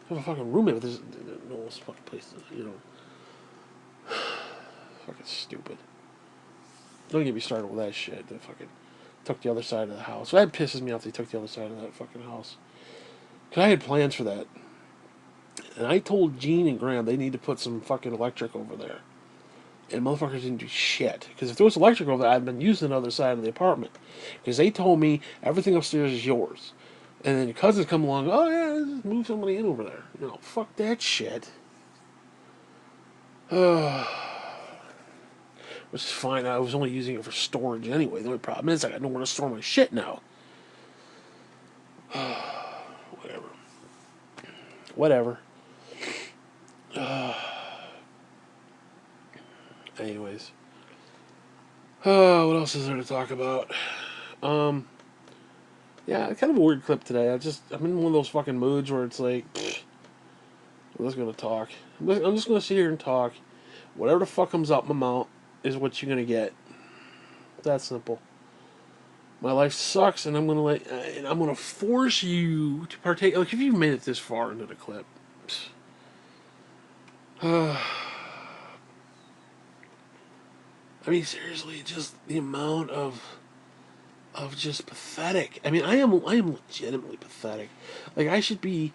Have a fucking roommate with this no fucking place. Fucking stupid. Don't get me started with that shit. They fucking took the other side of the house. That pisses me off they took the other side of that fucking house. Because I had plans for that. And I told Gene and Graham they need to put some fucking electric over there. And motherfuckers didn't do shit. Because if there was electric over there, I'd been using the other side of the apartment. Because they told me everything upstairs is yours. And then your cousins come along, oh yeah, just move somebody in over there. Fuck that shit. Which is fine. I was only using it for storage anyway. The only problem is I got nowhere to store my shit now. Whatever. Anyways. What else is there to talk about? Yeah, kind of a weird clip today. I'm in one of those fucking moods where it's like, I'm just gonna talk. I'm just gonna sit here and talk. Whatever the fuck comes out my mouth is what you're gonna get. That simple. My life sucks, and I'm gonna force you to partake. Like if you've made it this far into the clip, I mean seriously, just the amount of just pathetic. I mean, I am legitimately pathetic. Like I should be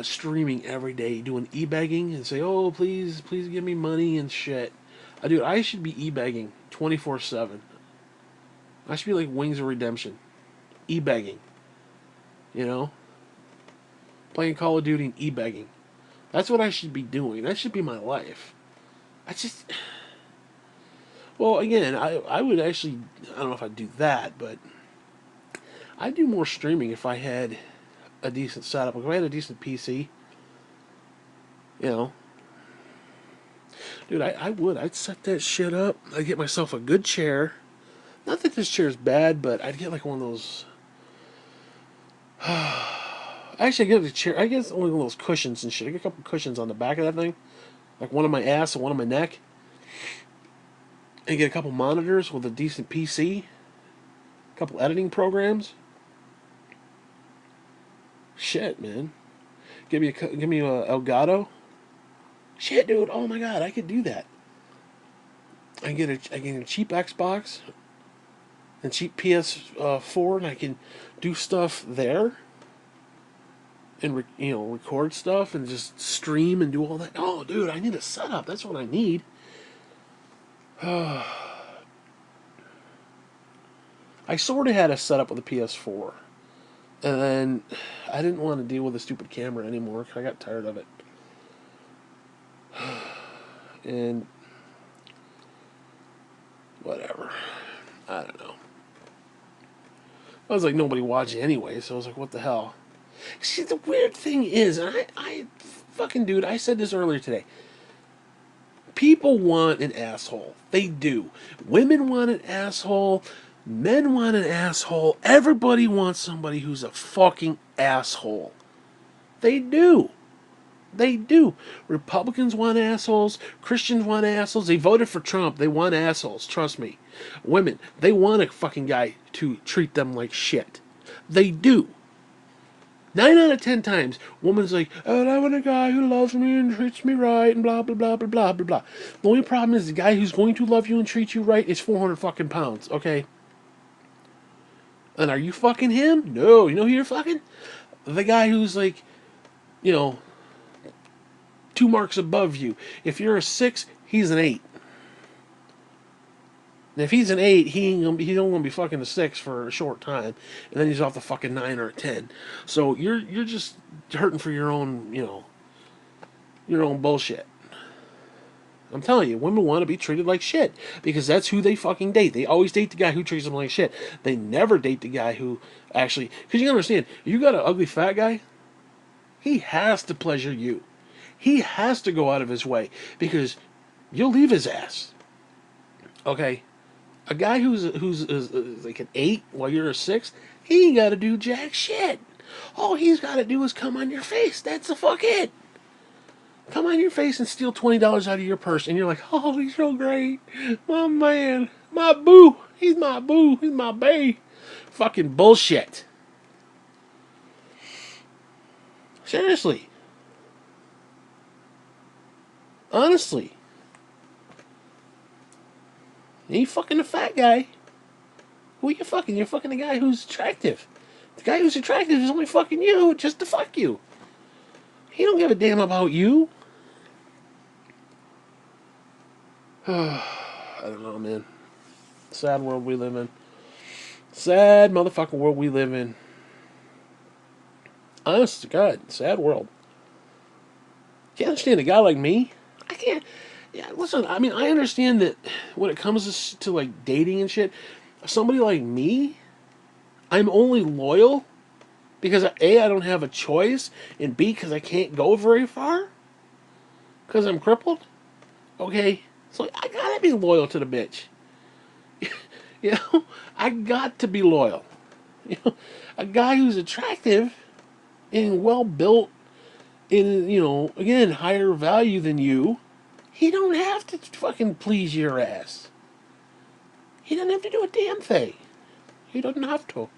streaming every day, doing e-begging and say, oh please give me money and shit. Dude, I should be e-begging 24/7. I should be like Wings of Redemption, e-begging. Playing Call of Duty and e-begging. That's what I should be doing. That should be my life. Well, again, I would actually, I don't know if I'd do that, but I'd do more streaming if I had a decent setup. If I had a decent PC, you know. Dude, I would. I'd set that shit up. I'd get myself a good chair. Not that this chair is bad, but I'd get like one of those. Actually, I get a chair. I get only one of those cushions and shit. I get a couple cushions on the back of that thing, like one on my ass and one on my neck. And get a couple monitors with a decent PC, a couple editing programs. Shit, man. Give me a Elgato. Shit, dude. Oh my god, I could do that. I get a cheap Xbox and cheap PS4, and I can do stuff there and record stuff and just stream and do all that. Oh, dude, I need a setup. That's what I need. I sort of had a setup with a PS4, and then I didn't want to deal with a stupid camera anymore. I got tired of it, and whatever. I don't know. I was like nobody watching anyway, so I was like, what the hell? See, the weird thing is, and I fucking dude, I said this earlier today. People want an asshole. They do. Women want an asshole. Men want an asshole. Everybody wants somebody who's a fucking asshole. They do. They do. Republicans want assholes. Christians want assholes. They voted for Trump. They want assholes. Trust me. Women, they want a fucking guy to treat them like shit. They do. 9 out of 10 times, woman's like, oh, I want a guy who loves me and treats me right and blah, blah, blah, blah, blah, blah, blah. The only problem is the guy who's going to love you and treat you right is 400 fucking pounds, okay? And are you fucking him? No. You know who you're fucking? The guy who's like, you know, 2 marks above you. If you're a 6, he's an 8. And if he's an 8, he's only gonna be fucking a 6 for a short time, and then he's off the fucking 9 or a 10. So you're just hurting for your own, your own bullshit. I'm telling you, women want to be treated like shit because that's who they fucking date. They always date the guy who treats them like shit. They never date the guy who actually, because you understand, you got an ugly fat guy, he has to pleasure you. He has to go out of his way because you'll leave his ass. Okay. A guy who's like an 8 while you're a 6, he ain't got to do jack shit. All he's got to do is come on your face. That's the fuck it. Come on your face and steal $20 out of your purse, and you're like, oh, he's so great. My man. My boo. He's my boo. He's my bae. Fucking bullshit. Seriously. Honestly. You ain't fucking a fat guy. Who are you fucking? You're fucking the guy who's attractive. The guy who's attractive is only fucking you just to fuck you. He don't give a damn about you. I don't know, man. Sad world we live in. Sad motherfucking world we live in. Honest to God, sad world. Can't understand a guy like me. I can't. Yeah, listen. I mean, I understand that when it comes to like dating and shit, somebody like me, I'm only loyal because A, I don't have a choice, and B, because I can't go very far because I'm crippled. Okay, so I gotta be loyal to the bitch. I got to be loyal. A guy who's attractive and well built, and again higher value than you, he don't have to fucking please your ass. He doesn't have to do a damn thing. He doesn't have to.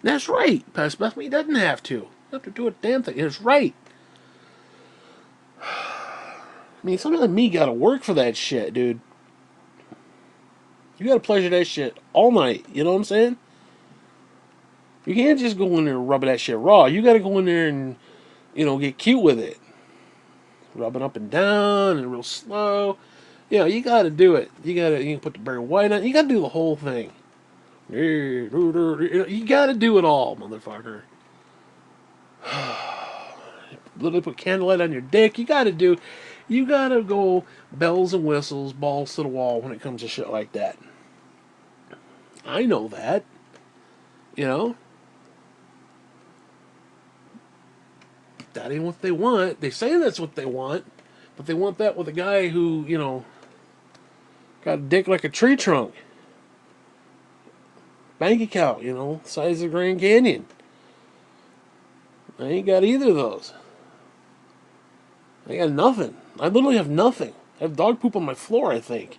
That's right, Past Beth. He doesn't have to. He doesn't have to do a damn thing. It's right. I mean, somebody like me gotta work for that shit, dude. You gotta pleasure that shit all night. You know what I'm saying? You can't just go in there and rub that shit raw. You gotta go in there and, get cute with it. Rubbing up and down and real slow. You gotta do it. You can put the Barry White on. You gotta do the whole thing. You gotta do it all, motherfucker. Literally put candlelight on your dick. You gotta go bells and whistles, balls to the wall when it comes to shit like that. I know that. That ain't what they want. They say that's what they want, but they want that with a guy who, got a dick like a tree trunk. Bank account, size of the Grand Canyon. I ain't got either of those. I got nothing. I literally have nothing. I have dog poop on my floor, I think.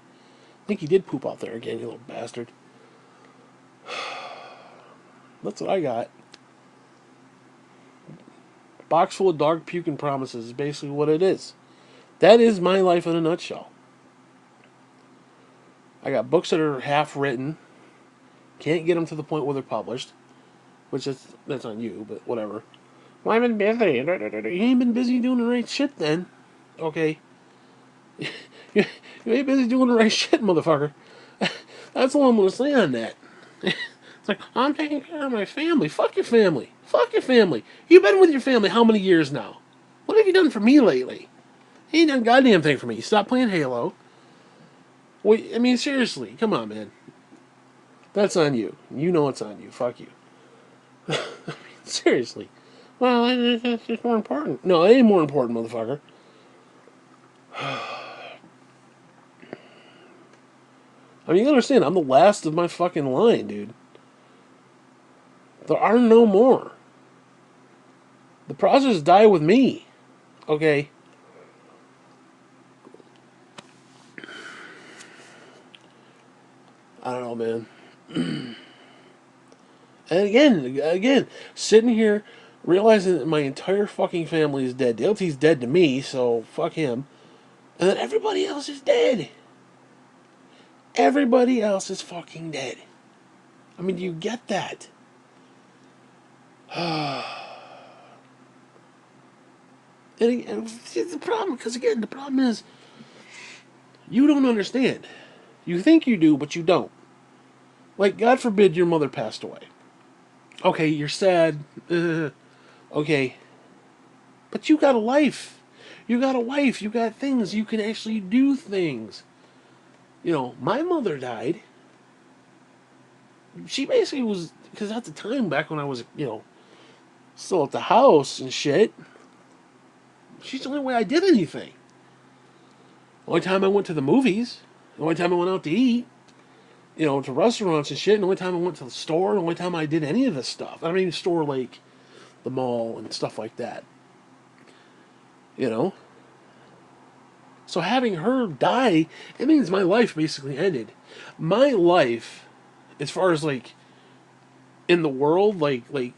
I think he did poop out there again, you little bastard. That's what I got. Box full of dog puking promises is basically what it is. That is my life in a nutshell. I got books that are half written. Can't get them to the point where they're published. Which is, that's on you, but whatever. Well, I've been busy. You ain't been busy doing the right shit then. Okay? You ain't busy doing the right shit, motherfucker. That's all I'm going to say on that. It's like, I'm taking care of my family. Fuck your family. Fuck your family. You've been with your family how many years now? What have you done for me lately? You ain't done a goddamn thing for me. Stop playing Halo. Wait, I mean, seriously. Come on, man. That's on you. You know it's on you. Fuck you. Seriously. Well, it's just more important. No, it ain't more important, motherfucker. I mean, you understand, I'm the last of my fucking line, dude. There are no more. The process die with me. Okay? I don't know, man. And again, sitting here realizing that my entire fucking family is dead. Dale's dead to me, so fuck him. And then everybody else is dead. Everybody else is fucking dead. I mean, do you get that? And the problem, because again, the problem is you don't understand. You think you do, but you don't. Like, God forbid your mother passed away. Okay, you're sad. Okay. But you got a life. You got a wife. You got things. You can actually do things. You know, my mother died. She basically was, because at the time, back when I was, still at the house and shit, she's the only way I did anything. The only time I went to the movies, the only time I went out to eat, to restaurants and shit, and the only time I went to the store, the only time I did any of this stuff. I don't even store like the mall and stuff like that. You know? So having her die, it means my life basically ended. My life, as far as like in the world, like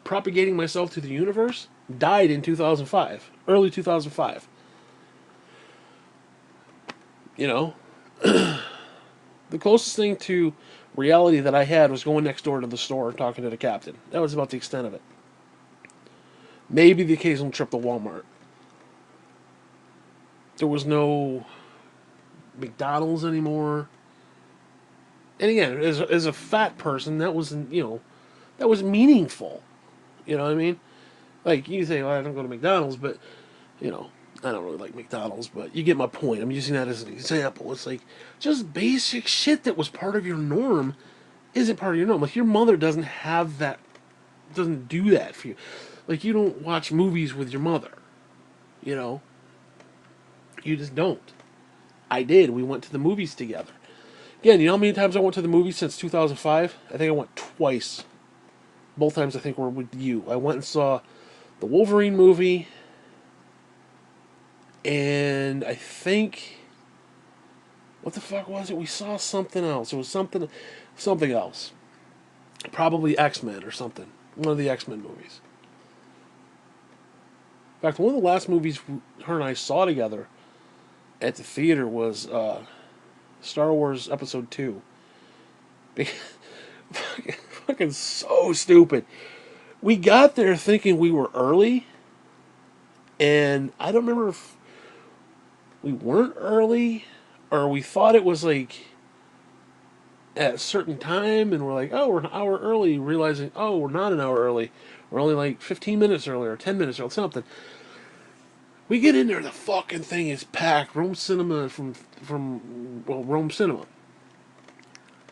propagating myself to the universe, died in 2005, early 2005. You know, the closest thing to reality that I had was going next door to the store and talking to the captain. That was about the extent of it. Maybe the occasional trip to Walmart. There was no McDonald's anymore. And again, as a fat person, that wasn't, that was meaningful. You know what I mean? Like, you say, well, I don't go to McDonald's, but, I don't really like McDonald's, but you get my point. I'm using that as an example. It's like, just basic shit that was part of your norm isn't part of your norm. Like, your mother doesn't have that, doesn't do that for you. Like, you don't watch movies with your mother. You know? You just don't. I did. We went to the movies together. Again, you know how many times I went to the movies since 2005? I think I went twice. Both times I think were with you. I went and saw the Wolverine movie, and I think, what the fuck was it? We saw something else. It was something else. Probably X-Men or something. One of the X-Men movies. In fact, one of the last movies her and I saw together at the theater was Star Wars Episode 2. Fucking so stupid. We got there thinking we were early, and I don't remember if we weren't early or we thought it was like at a certain time, and we're like, oh, we're an hour early, realizing, oh, we're not an hour early. We're only like 15 minutes early or 10 minutes or something. We get in there, the fucking thing is packed. Rome Cinema from Rome Cinema.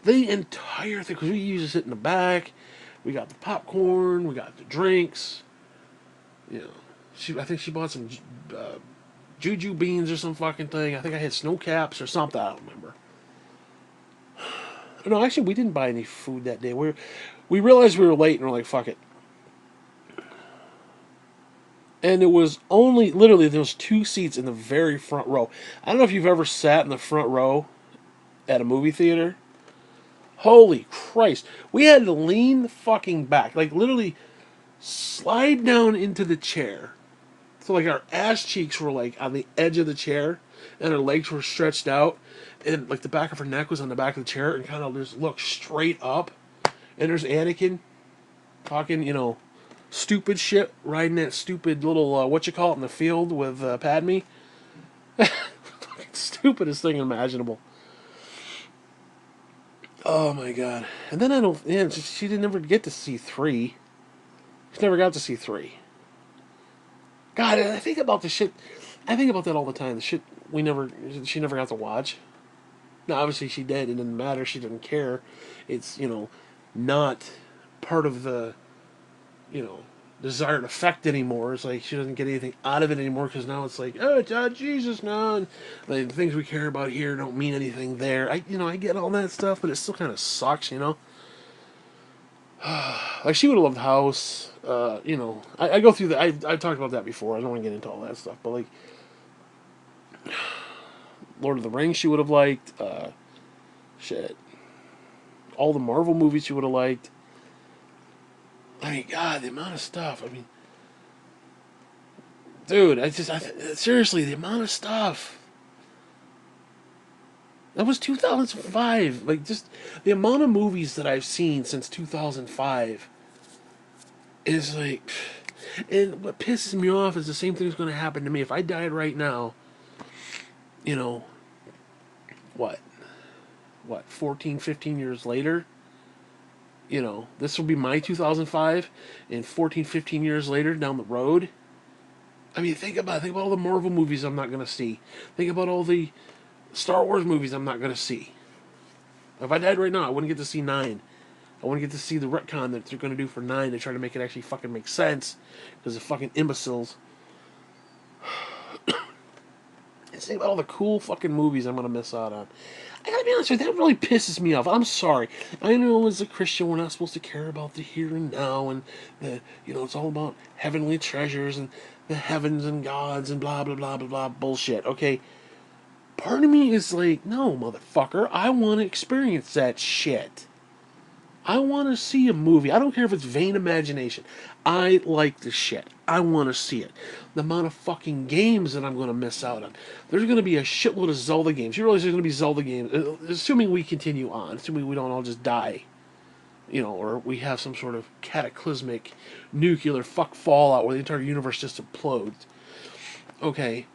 The entire thing, because we usually sit in the back. We got the popcorn, we got the drinks. I think she bought some juju beans or some fucking thing. I think I had snow caps or something. I don't remember. No, actually, we didn't buy any food that day. We realized we were late, and we're like, fuck it. and it was only literally there was two seats in the very front row. I don't know if you've ever sat in the front row at a movie theater. Holy Christ. We had to lean the fucking back. Like, literally slide down into the chair. So, like, our ass cheeks were, like, on the edge of the chair, and our legs were stretched out, and, like, the back of her neck was on the back of the chair, and kind of just looked straight up. And there's Anakin talking, stupid shit, riding that stupid little, what you call it, in the field with Padme. Stupidest thing imaginable. Oh my god! And then she didn't ever get to see three. She never got to see three. God, I think about the shit. I think about that all the time. The shit she never got to watch. Now, obviously, she did. It didn't matter. She didn't care. It's not part of the you know desired effect anymore. It's like she doesn't get anything out of it anymore because now it's like, oh, it's Jesus now, and the things we care about here don't mean anything there. I get all that stuff, but it still kind of sucks. Like, she would have loved House. I go through that. I've talked about that before. I don't want to get into all that stuff, but, like, Lord of the Rings, she would have liked. Shit, all the Marvel movies she would have liked. I mean, God, the amount of stuff. I mean, dude, seriously, the amount of stuff. That was 2005. Like, just the amount of movies that I've seen since 2005 is like. And what pisses me off is the same thing that's going to happen to me. If I died right now, you know, what? 14, 15 years later? This will be my 2005, and 14, 15 years later down the road. I mean, think about all the Marvel movies I'm not going to see. Think about all the Star Wars movies I'm not going to see. If I died right now, I wouldn't get to see 9. I wouldn't get to see the retcon that they're going to do for 9 to try to make it actually fucking make sense. Because of fucking imbeciles. And think about all the cool fucking movies I'm going to miss out on. I gotta be honest with you, that really pisses me off. I'm sorry. I know as a Christian we're not supposed to care about the here and now, and it's all about heavenly treasures and the heavens and gods and blah blah blah blah blah bullshit. Okay. Part of me is like, no, motherfucker, I want to experience that shit. I want to see a movie. I don't care if it's vain imagination. I like the shit. I want to see it. The amount of fucking games that I'm going to miss out on. There's going to be a shitload of Zelda games. You realize there's going to be Zelda games, assuming we continue on, assuming we don't all just die, or we have some sort of cataclysmic nuclear fuck fallout where the entire universe just implodes. Okay.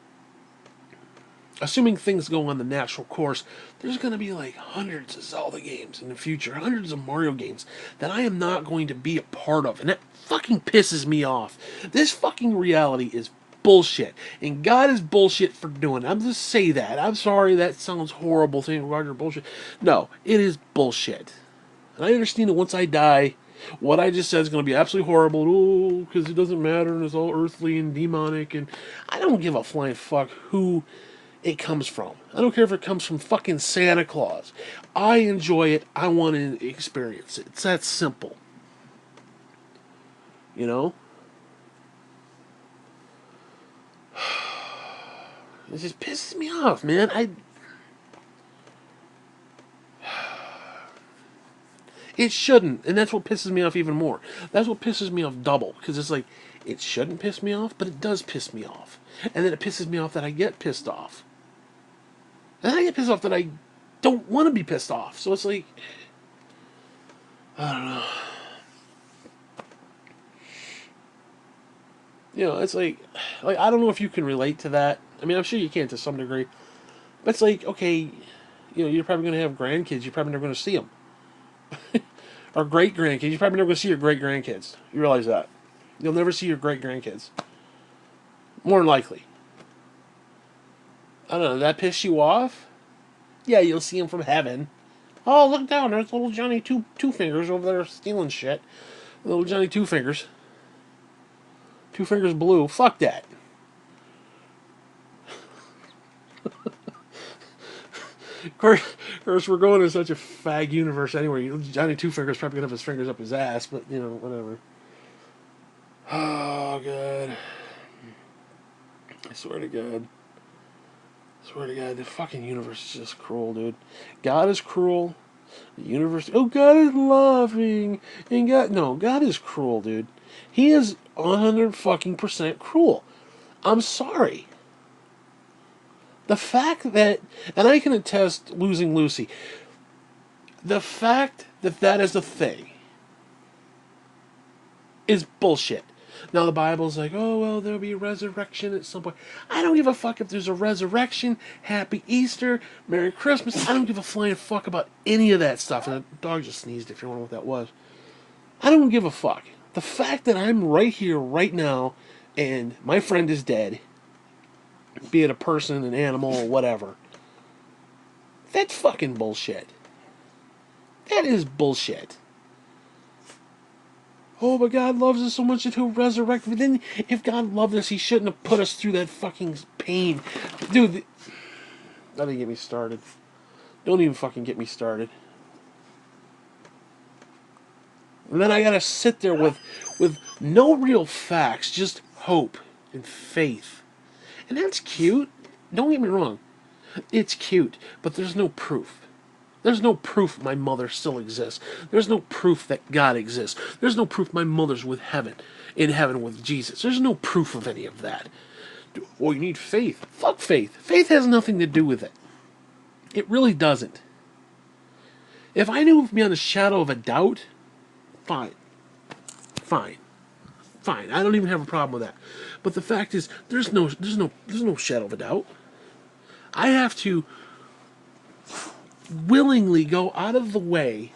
Assuming things go on the natural course, there's going to be like hundreds of Zelda games in the future, hundreds of Mario games that I am not going to be a part of. And that fucking pisses me off. This fucking reality is bullshit. And God is bullshit for doing it. I'm just say that. I'm sorry that sounds horrible saying Roger bullshit. No, it is bullshit. And I understand that once I die, what I just said is going to be absolutely horrible. Because it doesn't matter and it's all earthly and demonic. And I don't give a flying fuck who it comes from. I don't care if it comes from fucking Santa Claus. I enjoy it. I want to experience it. It's that simple. It just pisses me off, man. It shouldn't, and that's what pisses me off even more. That's what pisses me off double, because it's like, it shouldn't piss me off, but it does piss me off. And then it pisses me off that I get pissed off. And I get pissed off that I don't want to be pissed off. So it's like, I don't know. It's like I don't know if you can relate to that. I mean, I'm sure you can to some degree. But it's like, okay, you're probably going to have grandkids. You're probably never going to see them. Or great grandkids. You're probably never going to see your great grandkids. You realize that. You'll never see your great grandkids. More than likely. I don't know, that piss you off? Yeah, you'll see him from heaven. Oh, look down, there's little Johnny Two Fingers over there stealing shit. Little Johnny Two Fingers. Two Fingers Blue. Fuck that. Of course, we're going in such a fag universe anyway. Johnny Two Fingers probably gonna have his fingers up his ass, but whatever. Oh, God. I swear to God. I swear to God, the fucking universe is just cruel, dude. God is cruel. The universe. Oh, God is loving. And God. No, God is cruel, dude. He is 100 fucking percent cruel. I'm sorry. The fact that. And I can attest losing Lucy. The fact that that is a thing is bullshit. Now the Bible's like, oh well, there'll be a resurrection at some point. I don't give a fuck if there's a resurrection. Happy Easter, Merry Christmas. I don't give a flying fuck about any of that stuff. And the dog just sneezed. If you wonder what that was, I don't give a fuck. The fact that I'm right here, right now, and my friend is dead, be it a person, an animal, or whatever. That's fucking bullshit. That is bullshit. Oh, but God loves us so much that He'll resurrect. But then, if God loved us, He shouldn't have put us through that fucking pain. Dude, that didn't get me started. Don't even fucking get me started. And then I gotta sit there with no real facts, just hope and faith. And that's cute. Don't get me wrong. It's cute, but there's no proof. There's no proof my mother still exists. There's no proof that God exists. There's no proof my mother's with heaven, in heaven with Jesus. There's no proof of any of that. Well, you need faith. Fuck faith. Faith has nothing to do with it. It really doesn't. If I knew beyond the shadow of a doubt, fine. Fine. Fine. I don't even have a problem with that. But the fact is, there's no shadow of a doubt. I have to willingly go out of the way.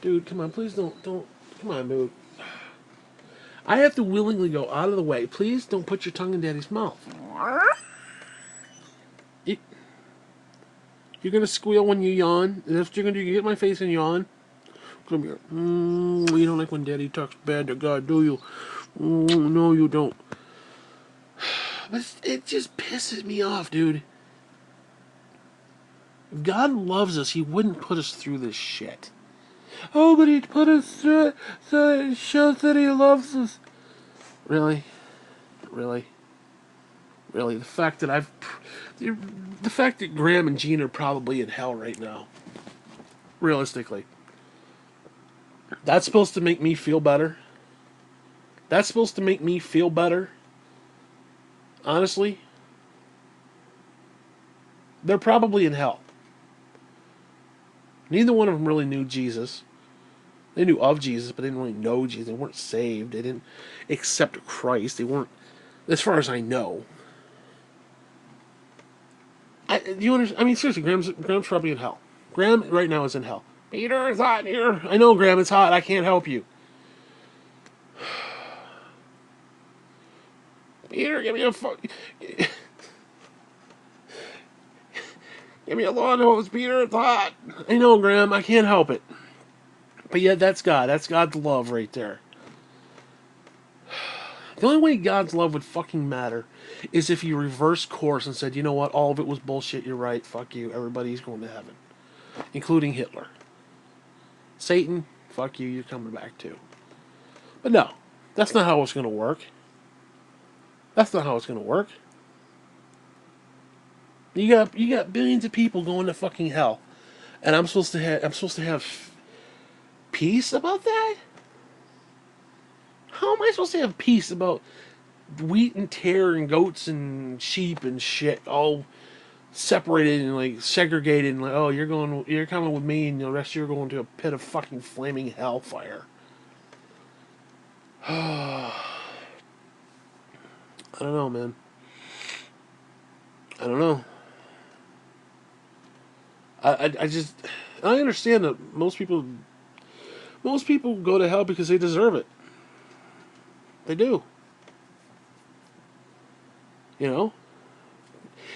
Dude, come on, please don't, come on, dude. I have to willingly go out of the way. Please don't put your tongue in Daddy's mouth. You're gonna squeal when you yawn. That's what you're gonna do. You get in my face and yawn. Come here. You don't like when Daddy talks bad to God, do you? No, you don't. But it just pisses me off, dude. If God loves us, He wouldn't put us through this shit. Oh, but He put us through it so it shows that He loves us. Really? Really? Really? The fact that Graham and Gene are probably in hell right now. Realistically. That's supposed to make me feel better. That's supposed to make me feel better. Honestly. They're probably in hell. Neither one of them really knew Jesus. They knew of Jesus, but they didn't really know Jesus. They weren't saved. They didn't accept Christ. They weren't, as far as I know. Do you understand? I mean, seriously, Graham's probably in hell. Graham right now is in hell. Peter, it's hot in here. I know, Graham, it's hot. I can't help you. Peter, give me a give me a lawn hose, Peter. It's hot. I know, Graham. I can't help it. But yeah, that's God. That's God's love right there. The only way God's love would fucking matter is if He reversed course and said, you know what, all of it was bullshit, you're right, fuck you, everybody's going to heaven. Including Hitler. Satan, fuck you, you're coming back too. But no, that's not how it's going to work. That's not how it's going to work. You got billions of people going to fucking hell. And I'm supposed to have peace about that? How am I supposed to have peace about wheat and tare and goats and sheep and shit all separated and like segregated and like, oh, you're coming with me and the rest of you are going to a pit of fucking flaming hellfire. I don't know, man. I don't know. I just I understand that most people go to hell because they deserve it. They do. You know?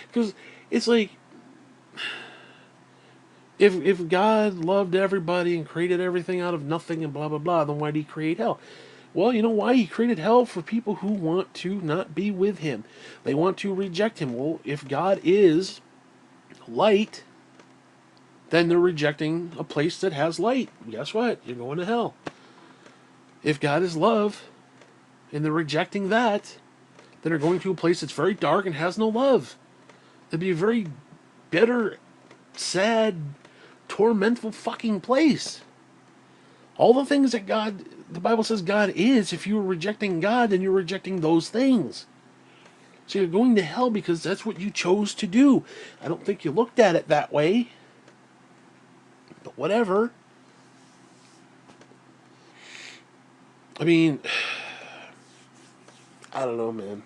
Because it's like, if God loved everybody and created everything out of nothing and blah blah blah, then why did He create hell? Well, you know why He created hell? For people who want to not be with Him. They want to reject Him. Well, if God is light, then they're rejecting a place that has light. Guess what? You're going to hell. If God is love, and they're rejecting that, that are going to a place that's very dark and has no love. It'd be a very bitter, sad, tormentful fucking place. All the things that the Bible says God is, if you're rejecting God, then you're rejecting those things. So you're going to hell because that's what you chose to do. I don't think you looked at it that way, but whatever. I mean, I don't know, man.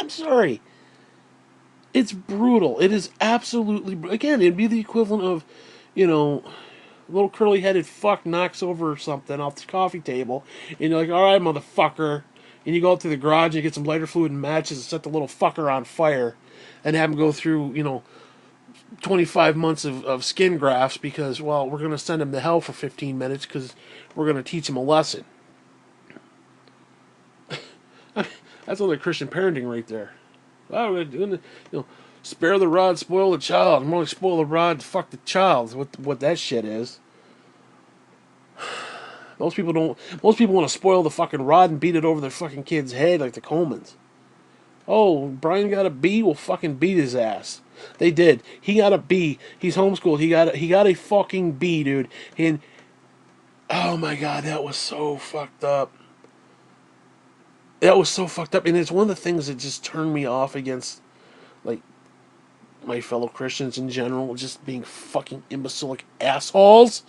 I'm sorry. It's brutal. It is absolutely, again, it'd be the equivalent of, you know, little curly headed fuck knocks over something off the coffee table, and you're like, all right, motherfucker. And you go up to the garage and get some lighter fluid and matches and set the little fucker on fire and have him go through, 25 months of skin grafts because, well, we're going to send him to hell for 15 minutes because we're going to teach him a lesson. That's all the Christian parenting right there. Well, we're going to, spare the rod, spoil the child. More like spoil the rod, fuck the child. What that shit is. Most people don't. Most people want to spoil the fucking rod and beat it over their fucking kid's head like the Comans. Oh, Brian got a B. Well, fucking beat his ass. They did. He got a B. He's homeschooled. He got a fucking B, dude. And oh my god, that was so fucked up. That was so fucked up. And it's one of the things that just turned me off against, like, my fellow Christians in general, just being fucking imbecilic assholes.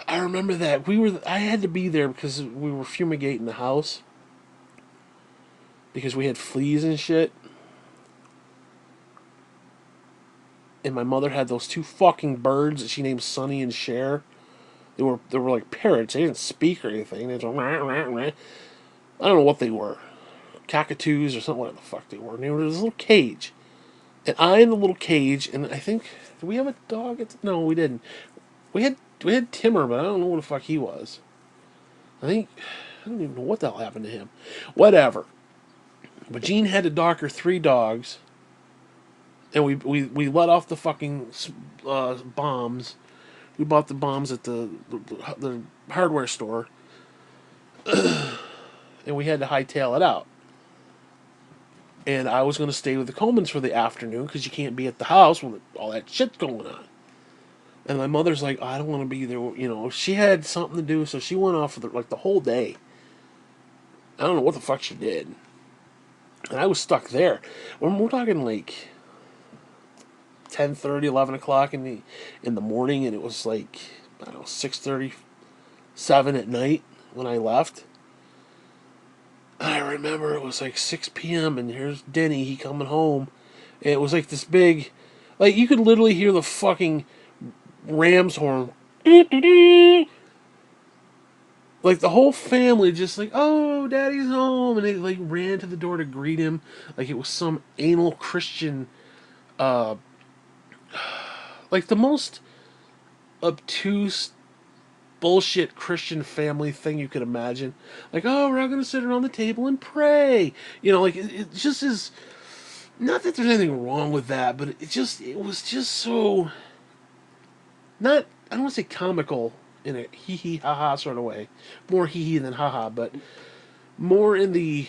I remember that I had to be there because we were fumigating the house because we had fleas and shit. And my mother had those two fucking birds that she named Sonny and Cher. They were like parrots. They didn't speak or anything. They just went, rah, rah, rah. I don't know what they were, cockatoos or something. What the fuck they were. And they were in this little cage, and I in the little cage. And I think, did we have a dog? No, we didn't. We had Timmer, but I don't know what the fuck he was. I don't even know what the hell happened to him. Whatever. But Jean had to dock her 3 dogs, and we let off the fucking bombs. We bought the bombs at the hardware store, and we had to hightail it out. And I was going to stay with the Comans for the afternoon because you can't be at the house when all that shit's going on. And my mother's like, I don't want to be there. She had something to do, so she went off for the whole day. I don't know what the fuck she did. And I was stuck there. We're talking like 10:30, 11 o'clock in the morning, and it was like, I don't know, 6:37 at night when I left. And I remember it was like 6 p.m. and here's Denny, he coming home. And it was like this big, like you could literally hear the fucking ram's horn. Like the whole family just like, oh, Daddy's home, and they like ran to the door to greet him, like it was some anal Christian, uh, like the most obtuse bullshit Christian family thing you could imagine. Like, oh, we're all gonna sit around the table and pray. Like it just is. Not that there's anything wrong with that, but it was just so not. I don't want to say comical in a hee hee ha ha sort of way. More hee hee than ha ha, but more in the,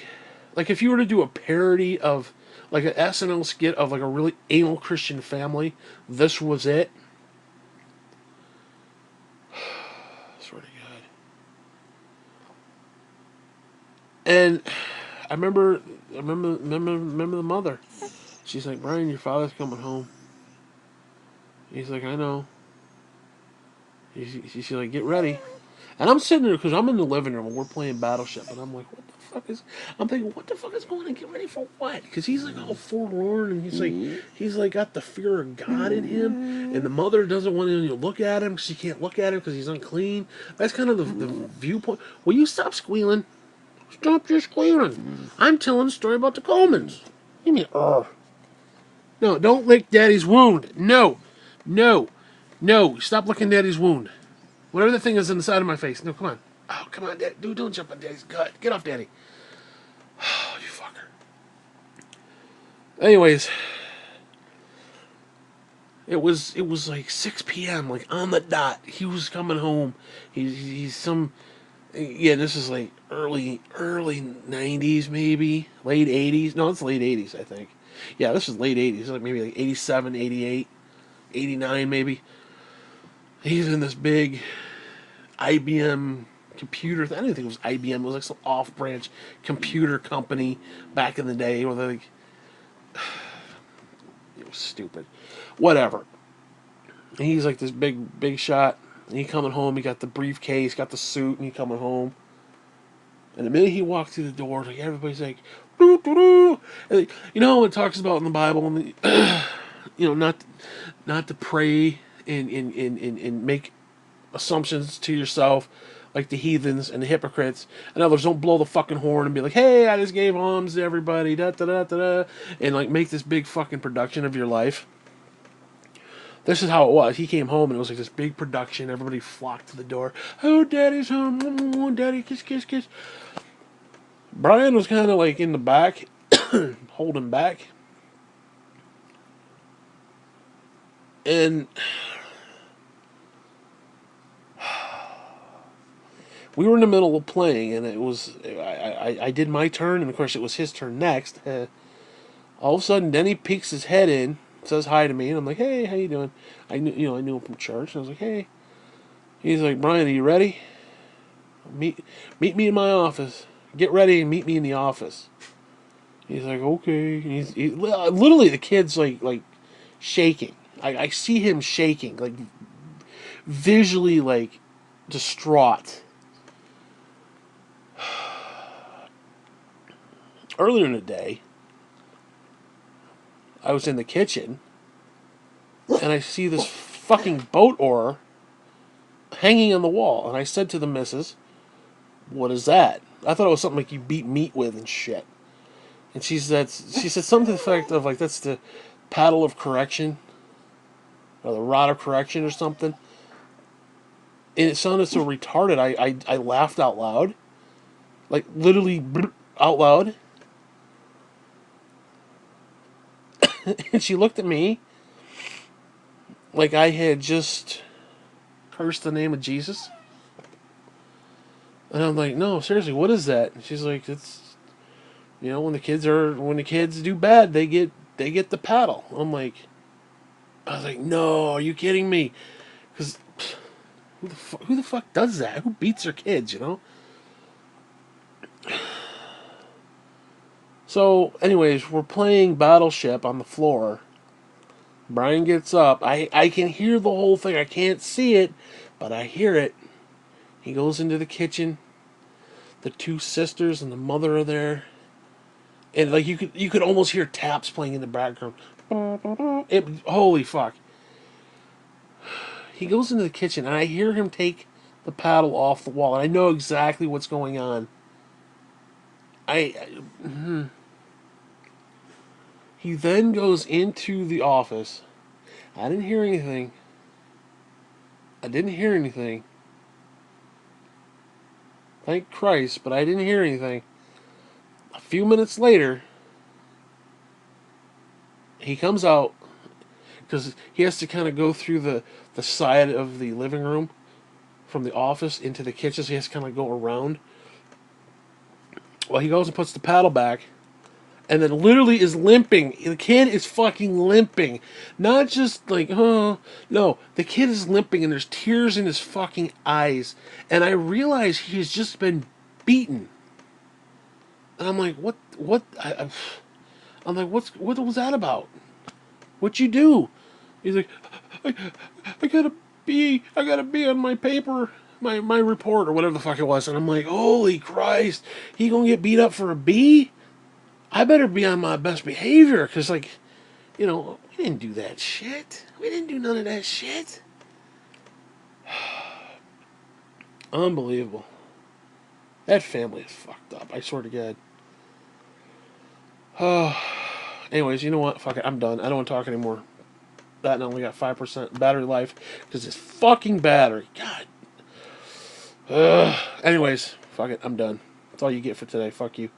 like, if you were to do a parody of like an SNL skit of like a really anal Christian family, this was it. Swear to God. And I remember the mother. She's like, Brian, your father's coming home. He's like, I know. She's like, get ready. And I'm sitting there because I'm in the living room and we're playing Battleship, and I'm like, what the fuck is? I'm thinking, what the fuck is going on? Get ready for what? Because he's like all forlorn, and he's like got the fear of God in him, and the mother doesn't want to look at him. She can't look at him because he's unclean. That's kind of the viewpoint. Will you stop squealing? Stop your squealing. I'm telling a story about the Comans. You mean, no, don't lick Daddy's wound. No, no, no. Stop licking Daddy's wound. Whatever the thing is in the side of my face. No, come on. Oh, come on, Dad. Dude, don't jump on Daddy's gut. Get off Daddy. Oh, you fucker. Anyways. It was like 6 p.m. like on the dot. He was coming home. He's some yeah. This is like early 90s maybe late 80s. No, it's late 80s I think. Yeah, this is late 80s. Like maybe like 87, 88, 89 maybe. He's in this big IBM computer. I didn't think it was IBM. It was like some off-branch computer company back in the day where they like, it was stupid. Whatever. And he's like this big shot. And he coming home. He got the briefcase, got the suit, and he coming home. And the minute he walked through the door, like everybody's like, doo, doo, doo. And, like, you know, it talks about in the Bible, and you know, not to pray and make assumptions to yourself like the heathens and the hypocrites and others. Don't blow the fucking horn and be like, hey, I just gave alms to everybody, da da da da da, and like make this big fucking production of your life. This is how it was. He came home and it was like this big production. Everybody flocked to the door. Oh, daddy's home. Oh, daddy, kiss, kiss, kiss. Brian was kind of like in the back, holding back. And we were in the middle of playing, and it was I did my turn, and of course it was his turn next. All of a sudden, Denny peeks his head in, says hi to me, and I'm like, "Hey, how you doing?" I knew him from church, and I was like, "Hey." He's like, "Brian, are you ready? Meet me in my office. Get ready and meet me in the office." He's like, "Okay." Literally the kid's like shaking. I see him shaking, like visually like distraught. Earlier in the day, I was in the kitchen and I see this fucking boat oar hanging on the wall. And I said to the missus, "What is that?" I thought it was something like you beat meat with and shit. And she said something to the effect of like that's the paddle of correction or the rod of correction or something. And it sounded so retarded. I laughed out loud, like literally out loud. And she looked at me like I had just cursed the name of Jesus. And I'm like, no, seriously, what is that? And she's like, it's when the kids do bad, they get the paddle. I was like, no, are you kidding me? Because who the fuck does that? Who beats their kids? So, anyways, we're playing Battleship on the floor. Brian gets up. I can hear the whole thing. I can't see it, but I hear it. He goes into the kitchen. The two sisters and the mother are there. And like you could almost hear taps playing in the background. Holy fuck. He goes into the kitchen and I hear him take the paddle off the wall and I know exactly what's going on. He then goes into the office. I didn't hear anything. I didn't hear anything. Thank Christ, but I didn't hear anything. A few minutes later, he comes out because he has to kind of go through the side of the living room from the office into the kitchen, so he has to kind of go around. Well, he goes and puts the paddle back, and then literally is limping. The kid is fucking limping. Not just like, oh, no. The kid is limping, and there's tears in his fucking eyes. And I realize he has just been beaten. And I'm like, what? I'm like, what was that about? What'd you do? He's like, I, I gotta be on my paper, my report, or whatever the fuck it was. And I'm like, holy Christ, he gonna get beat up for a B? I better be on my best behavior, because, like, we didn't do that shit. We didn't do none of that shit. Unbelievable. That family is fucked up, I swear to God. Anyways, you know what? Fuck it, I'm done. I don't want to talk anymore. That and I only got 5% battery life, because this fucking battery. God. Anyways, fuck it, I'm done. That's all you get for today. Fuck you.